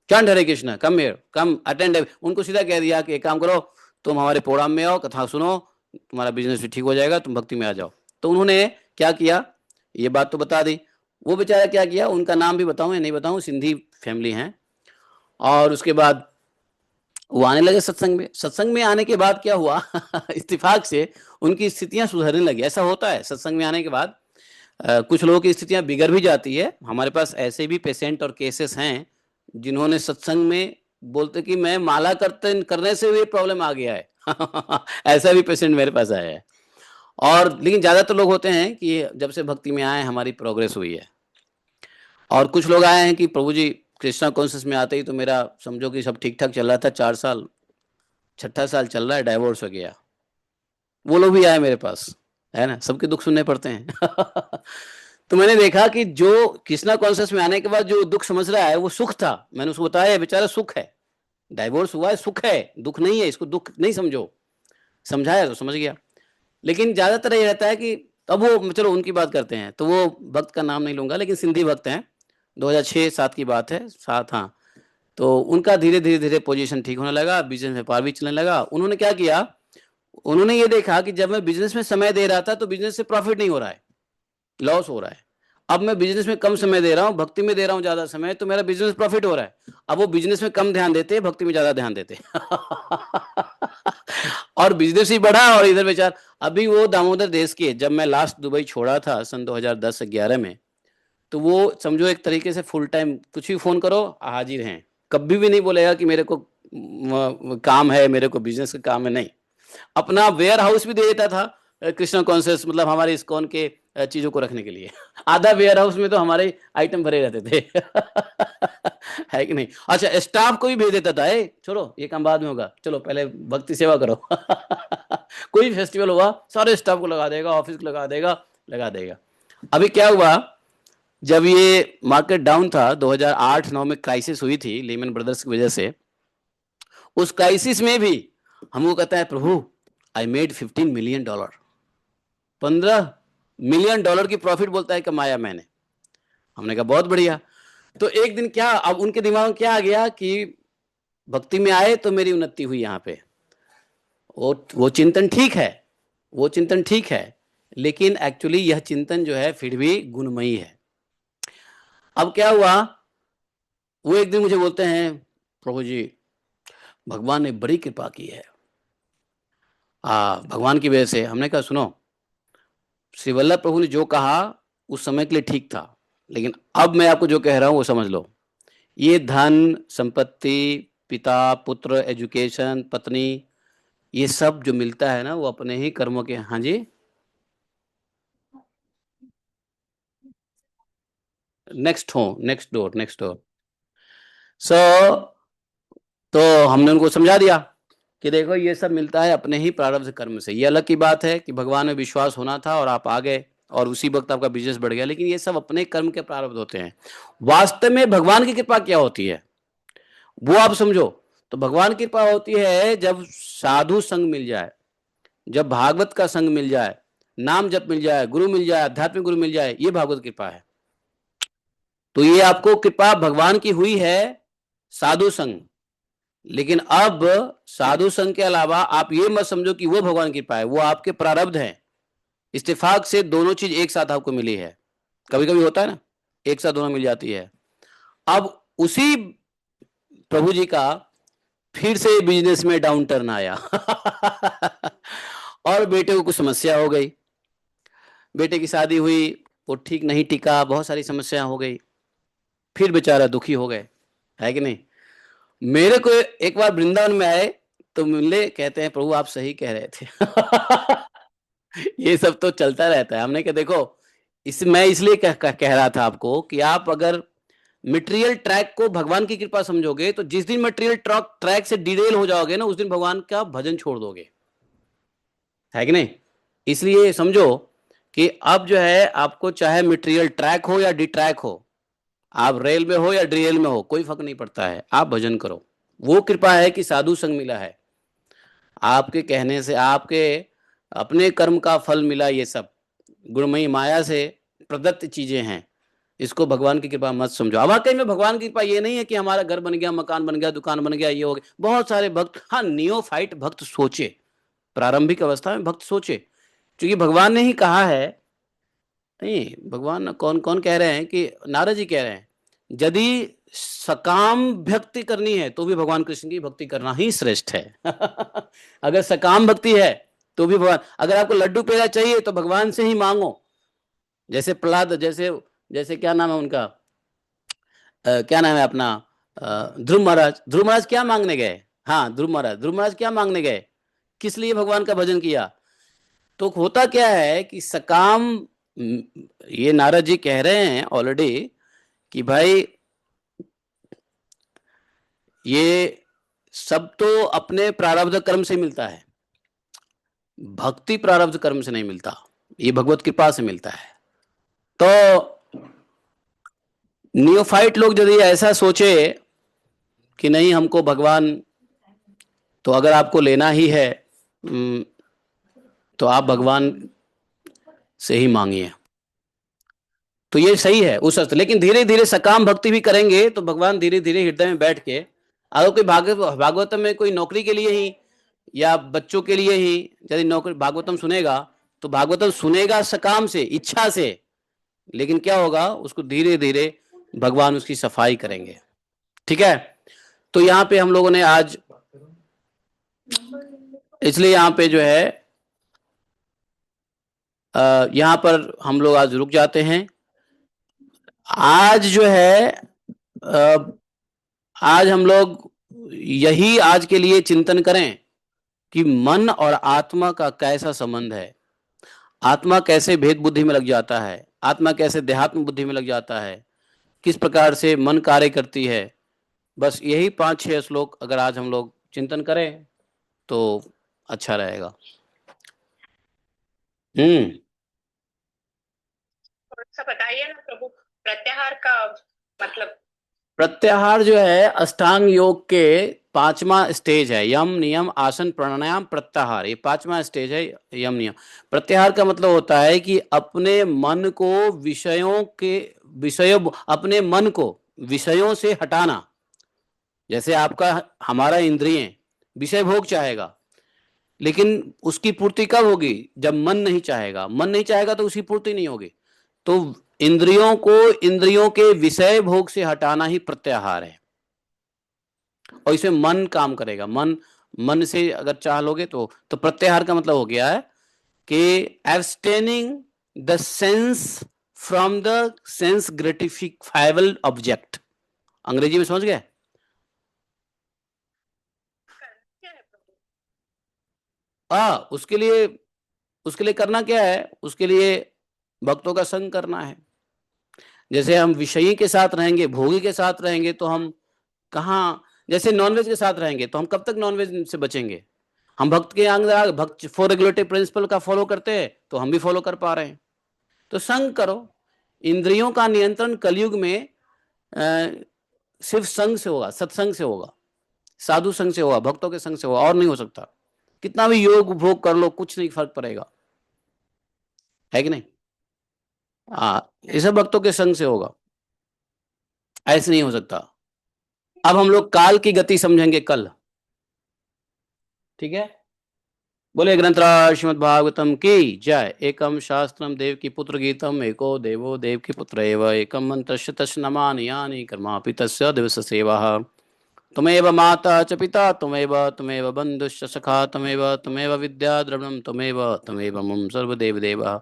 chant Hare Krishna, come here, come attend. उनको सीधा कह दिया कि एक काम करो, तुम हमारे प्रोग्राम में आओ, कथा सुनो, तुम्हारा बिजनेस भी ठीक हो जाएगा, तुम भक्ति में आ जाओ। तो उन्होंने क्या किया, ये बात तो बता दी। वो बेचारा क्या किया, उनका नाम भी बताऊं या नहीं बताऊं, सिंधी फैमिली हैं। और उसके बाद वो आने लगे सत्संग में। सत्संग में आने के बाद क्या हुआ इत्तेफाक से उनकी स्थितियां सुधरने लगी। ऐसा होता है सत्संग में आने के बाद कुछ लोगों की स्थितियां बिगड़ भी जाती है। हमारे पास ऐसे भी पेशेंट और केसेस हैं जिन्होंने सत्संग में बोलते कि मैं माला करने से भी प्रॉब्लम आ गया है ऐसा भी पेशेंट मेरे पास आया है। और लेकिन ज्यादातर लोग होते हैं कि जब से भक्ति में आए हमारी प्रोग्रेस हुई है। और कुछ लोग आए हैं कि प्रभु जी कृष्णा कॉन्शियस में आते ही तो मेरा समझो कि सब ठीक ठाक चल रहा था, 4 साल, छठा साल चल रहा है, डाइवोर्स हो गया। वो लोग भी आए मेरे पास, है ना, सबके दुख सुनने पड़ते हैं। तो मैंने देखा कि जो कृष्णा कॉन्शियस में आने के बाद जो दुख समझ रहा है वो सुख था। मैंने उसको बताया बेचारा सुख है, डाइवोर्स हुआ है सुख है, दुख नहीं है, इसको दुख नहीं समझो। समझाया तो समझ गया। लेकिन ज्यादातर ये रहता है कि अब वो, चलो उनकी बात करते हैं, तो वो भक्त का नाम नहीं लूंगा, लेकिन सिंधी भक्त हैं, 2006-7 की बात है, 7, हाँ। तो उनका धीरे धीरे धीरे पोजीशन ठीक होने लगा, बिजनेस व्यापार भी चलने लगा। उन्होंने क्या किया, उन्होंने ये देखा कि जब मैं बिजनेस में समय दे रहा था तो बिजनेस से प्रॉफिट नहीं हो रहा है, लॉस हो रहा है। अब मैं बिजनेस में कम समय दे रहा हूँ, भक्ति में दे रहा हूँ ज्यादा समय, तो मेरा बिजनेस प्रॉफिट हो रहा है। अब वो बिजनेस में कम ध्यान देते, भक्ति में ज्यादा ध्यान देते। और बिजनेस ही बढ़ा और इधर बेचार। अभी वो दामोदर देश के, जब मैं लास्ट दुबई छोड़ा था सन 2010-11 में, तो वो समझो एक तरीके से फुल टाइम, कुछ भी फोन करो हाजिर हैं। कभी भी नहीं बोलेगा कि मेरे को काम है, मेरे को बिजनेस का काम है, नहीं। अपना वेयर हाउस भी दे देता था कृष्णा कॉन्शियस, मतलब हमारे इस्कॉन के चीजों को रखने के लिए। आधा वेयर हाउस में तो हमारे आइटम भरे रहते थे। है कि नहीं? अच्छा, स्टाफ को भी भेज देता था, छोड़ो ये काम बाद में होगा, चलो पहले भक्ति सेवा करो। कोई फेस्टिवल हुआ सारे स्टाफ को लगा देगा, ऑफिस को लगा देगा। अभी क्या हुआ, जब ये मार्केट डाउन था 2008-9 में, क्राइसिस हुई थी लेमन ब्रदर्स की वजह से, उस क्राइसिस में भी हमको कहता है प्रभु आई मेड $15 मिलियन, $15 मिलियन की प्रॉफिट बोलता है कमाया मैंने। हमने कहा बहुत बढ़िया। तो एक दिन क्या, अब उनके दिमाग में क्या आ गया कि भक्ति में आए तो मेरी उन्नति हुई यहाँ पे। वो चिंतन ठीक है, वो चिंतन ठीक है, लेकिन एक्चुअली यह चिंतन जो है फिर भी गुणमयी है। अब क्या हुआ, वो एक दिन मुझे बोलते हैं प्रभु जी भगवान ने बड़ी कृपा की है, भगवान की वजह से। हमने कहा सुनो, श्री वल्लभ प्रभु ने जो कहा उस समय के लिए ठीक था, लेकिन अब मैं आपको जो कह रहा हूं वो समझ लो। ये धन संपत्ति, पिता पुत्र, एजुकेशन, पत्नी, ये सब जो मिलता है ना वो अपने ही कर्मों के। हाँ जी, नेक्स्ट डोर। सो तो हमने उनको समझा दिया कि देखो ये सब मिलता है अपने ही प्रारब्ध कर्म से। ये अलग की बात है कि भगवान में विश्वास होना था और आप आ गए और उसी वक्त आपका बिजनेस बढ़ गया, लेकिन ये सब अपने कर्म के प्रारब्ध होते हैं। वास्तव में भगवान की कृपा क्या होती है वो आप समझो। तो भगवान की कृपा होती है जब साधु संग मिल जाए, जब भागवत का संग मिल जाए, नाम जप मिल जाए, गुरु मिल जाए, आध्यात्मिक गुरु मिल जाए, ये भागवत कृपा है। तो ये आपको कृपा भगवान की हुई है साधु संग। लेकिन अब साधु संघ के अलावा आप ये मत समझो कि वो भगवान की कृपा है, वो आपके प्रारब्ध है। इत्तेफाक से दोनों चीज एक साथ आपको मिली है। कभी कभी होता है ना, एक साथ दोनों मिल जाती है। अब उसी प्रभु जी का फिर से बिजनेस में डाउन टर्न आया। और बेटे को कुछ समस्या हो गई, बेटे की शादी हुई, वो ठीक नहीं टिका, बहुत सारी समस्या हो गई, फिर बेचारा दुखी हो गए, है कि नहीं? मेरे को एक बार वृंदावन में आए तो मिले, कहते हैं प्रभु आप सही कह रहे थे। ये सब तो चलता रहता है। हमने कहा देखो, मैं इसलिए कह रहा था आपको कि आप अगर मटेरियल ट्रैक को भगवान की कृपा समझोगे तो जिस दिन मटेरियल ट्रैक से डिरेल हो जाओगे ना, उस दिन भगवान का भजन छोड़ दोगे, है कि नहीं? इसलिए समझो कि अब जो है आपको चाहे मटेरियल ट्रैक हो या डिट्रैक हो, आप रेल में हो या ड्रेल में हो, कोई फर्क नहीं पड़ता है, आप भजन करो। वो कृपा है कि साधु संग मिला है, आपके कहने से, आपके अपने कर्म का फल मिला। ये सब गुणमयी माया से प्रदत्त चीजें हैं, इसको भगवान की कृपा मत समझो। अब वाकई में भगवान की कृपा ये नहीं है कि हमारा घर बन गया, मकान बन गया, दुकान बन गया, ये हो गया। बहुत सारे भक्त, हाँ नियोफाइट भक्त सोचे, प्रारंभिक अवस्था में भक्त सोचे, क्योंकि भगवान ने ही कहा है। नहीं, भगवान कौन कौन कह रहे हैं कि नारद जी कह रहे हैं यदि सकाम भक्ति करनी है तो भी भगवान कृष्ण की भक्ति करना ही श्रेष्ठ है। अगर सकाम भक्ति है तो भी भगवान, अगर आपको लड्डू पेड़ा चाहिए तो भगवान से ही मांगो। जैसे प्रहलाद, जैसे जैसे क्या नाम है उनका, क्या नाम है अपना, ध्रुव महाराज क्या मांगने गए? हाँ, ध्रुव महाराज क्या मांगने गए, किस लिए भगवान का भजन किया? तो होता क्या है कि सकाम, ये नारद जी कह रहे हैं ऑलरेडी कि भाई ये सब तो अपने प्रारब्ध कर्म से मिलता है, भक्ति प्रारब्ध कर्म से नहीं मिलता, ये भगवत कृपा से मिलता है। तो नियोफाइट लोग यदि ऐसा सोचे कि नहीं हमको भगवान, तो अगर आपको लेना ही है तो आप भगवान से ही मांगिए, तो ये सही है उस अर्थ। लेकिन धीरे धीरे सकाम भक्ति भी करेंगे तो भगवान धीरे धीरे हृदय में बैठ के, अगर कोई भागवतम में कोई नौकरी के लिए ही या बच्चों के लिए ही यदि नौकरी भागवतम सुनेगा, तो भागवतम सुनेगा सकाम से, इच्छा से, लेकिन क्या होगा, उसको धीरे धीरे भगवान उसकी सफाई करेंगे। ठीक है, तो यहाँ पे हम लोगों ने आज, इसलिए यहाँ पे जो है यहाँ पर हम लोग आज रुक जाते हैं। आज जो है आज हम लोग यही आज के लिए चिंतन करें कि मन और आत्मा का कैसा संबंध है, आत्मा कैसे भेद बुद्धि में लग जाता है, आत्मा कैसे देहात्म बुद्धि में लग जाता है, किस प्रकार से मन कार्य करती है। बस यही 5-6 श्लोक अगर आज हम लोग चिंतन करें तो अच्छा रहेगा। थोड़ा सा बताइए ना प्रभु, प्रत्याहार का मतलब। प्रत्याहार जो है अष्टांग योग के 5वां स्टेज है। यम नियम आसन प्राणायाम प्रत्याहार, ये 5वां स्टेज है यम नियम। प्रत्याहार का मतलब होता है कि अपने मन को अपने मन को विषयों से हटाना। जैसे आपका हमारा इंद्रिय विषय भोग चाहेगा, लेकिन उसकी पूर्ति कब होगी, जब मन नहीं चाहेगा। मन नहीं चाहेगा तो उसकी पूर्ति नहीं होगी। तो इंद्रियों को इंद्रियों के विषय भोग से हटाना ही प्रत्याहार है, और इसमें मन काम करेगा। मन से अगर चाह लोगे तो प्रत्याहार का मतलब हो गया है कि abstaining the sense from the sense gratifiable object. अंग्रेजी में समझ गए? उसके लिए करना क्या है, उसके लिए भक्तों का संग करना है। जैसे हम विषयी के साथ रहेंगे, भोगी के साथ रहेंगे, तो हम कहाँ, जैसे नॉनवेज के साथ रहेंगे तो हम कब तक नॉनवेज से बचेंगे। हम भक्त के अंदर भक्त फॉर रेगुलेटरी प्रिंसिपल का फॉलो करते हैं तो हम भी फॉलो कर पा रहे हैं। तो संग करो। इंद्रियों का नियंत्रण कलयुग में सिर्फ संग से होगा, सत्संग से होगा, साधु संग से होगा, भक्तों के संग से होगा, और नहीं हो सकता। कितना भी योग भोग कर लो, कुछ नहीं फर्क पड़ेगा, है कि नहीं? ये सब भक्तों के संग से होगा, ऐसे नहीं हो सकता। अब हम लोग काल की गति समझेंगे कल। ठीक है, बोले ग्रंथराज श्रीमद् भागवतम की जय। एकम शास्त्रम देव की पुत्र गीतम, एको देवो देव की पुत्र एव, एकम मंत्रस्य तस्य नमानि यानि कर्मापि तस्य दिवस सेवा। तुमेव माता च पिता तुमेव बंधुश्च सखा तुमेव विद्या द्रविणम तुमेव मम सर्वदेव देवः।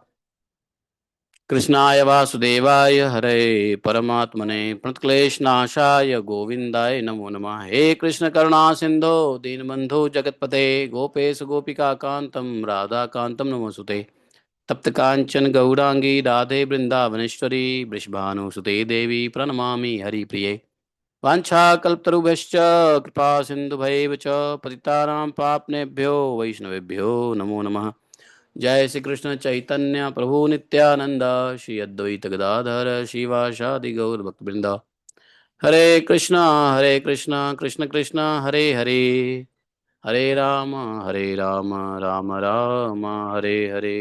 कृष्णाय वासुदेवाय हरे परमात्मने प्रणतक्लेशनाशाय गोविंदाय नमो नमः। हे कृष्ण करुणा सिंधो दीनबंधो जगतपते गोपेश गोपिका कांतम राधा कांतम नमोस्तुते। तप्त कांचन गौरांगी राधे वृंदावनेश्वरी वृषभानुसुते देवी प्रणमामि हरिप्रिये। वाञ्छाकल्पतरुभ्यश्च कृपा सिन्धुभैव च पतितानां पापनेभ्यो वैष्णवेभ्यो नमो नमः। जय श्री कृष्ण चैतन्य प्रभु नित्यानंद, श्री अद्वैत गदाधर शिवासादि गौर भक्तवृंद। हरे कृष्णा कृष्ण कृष्ण हरे हरे, हरे राम राम राम हरे हरे।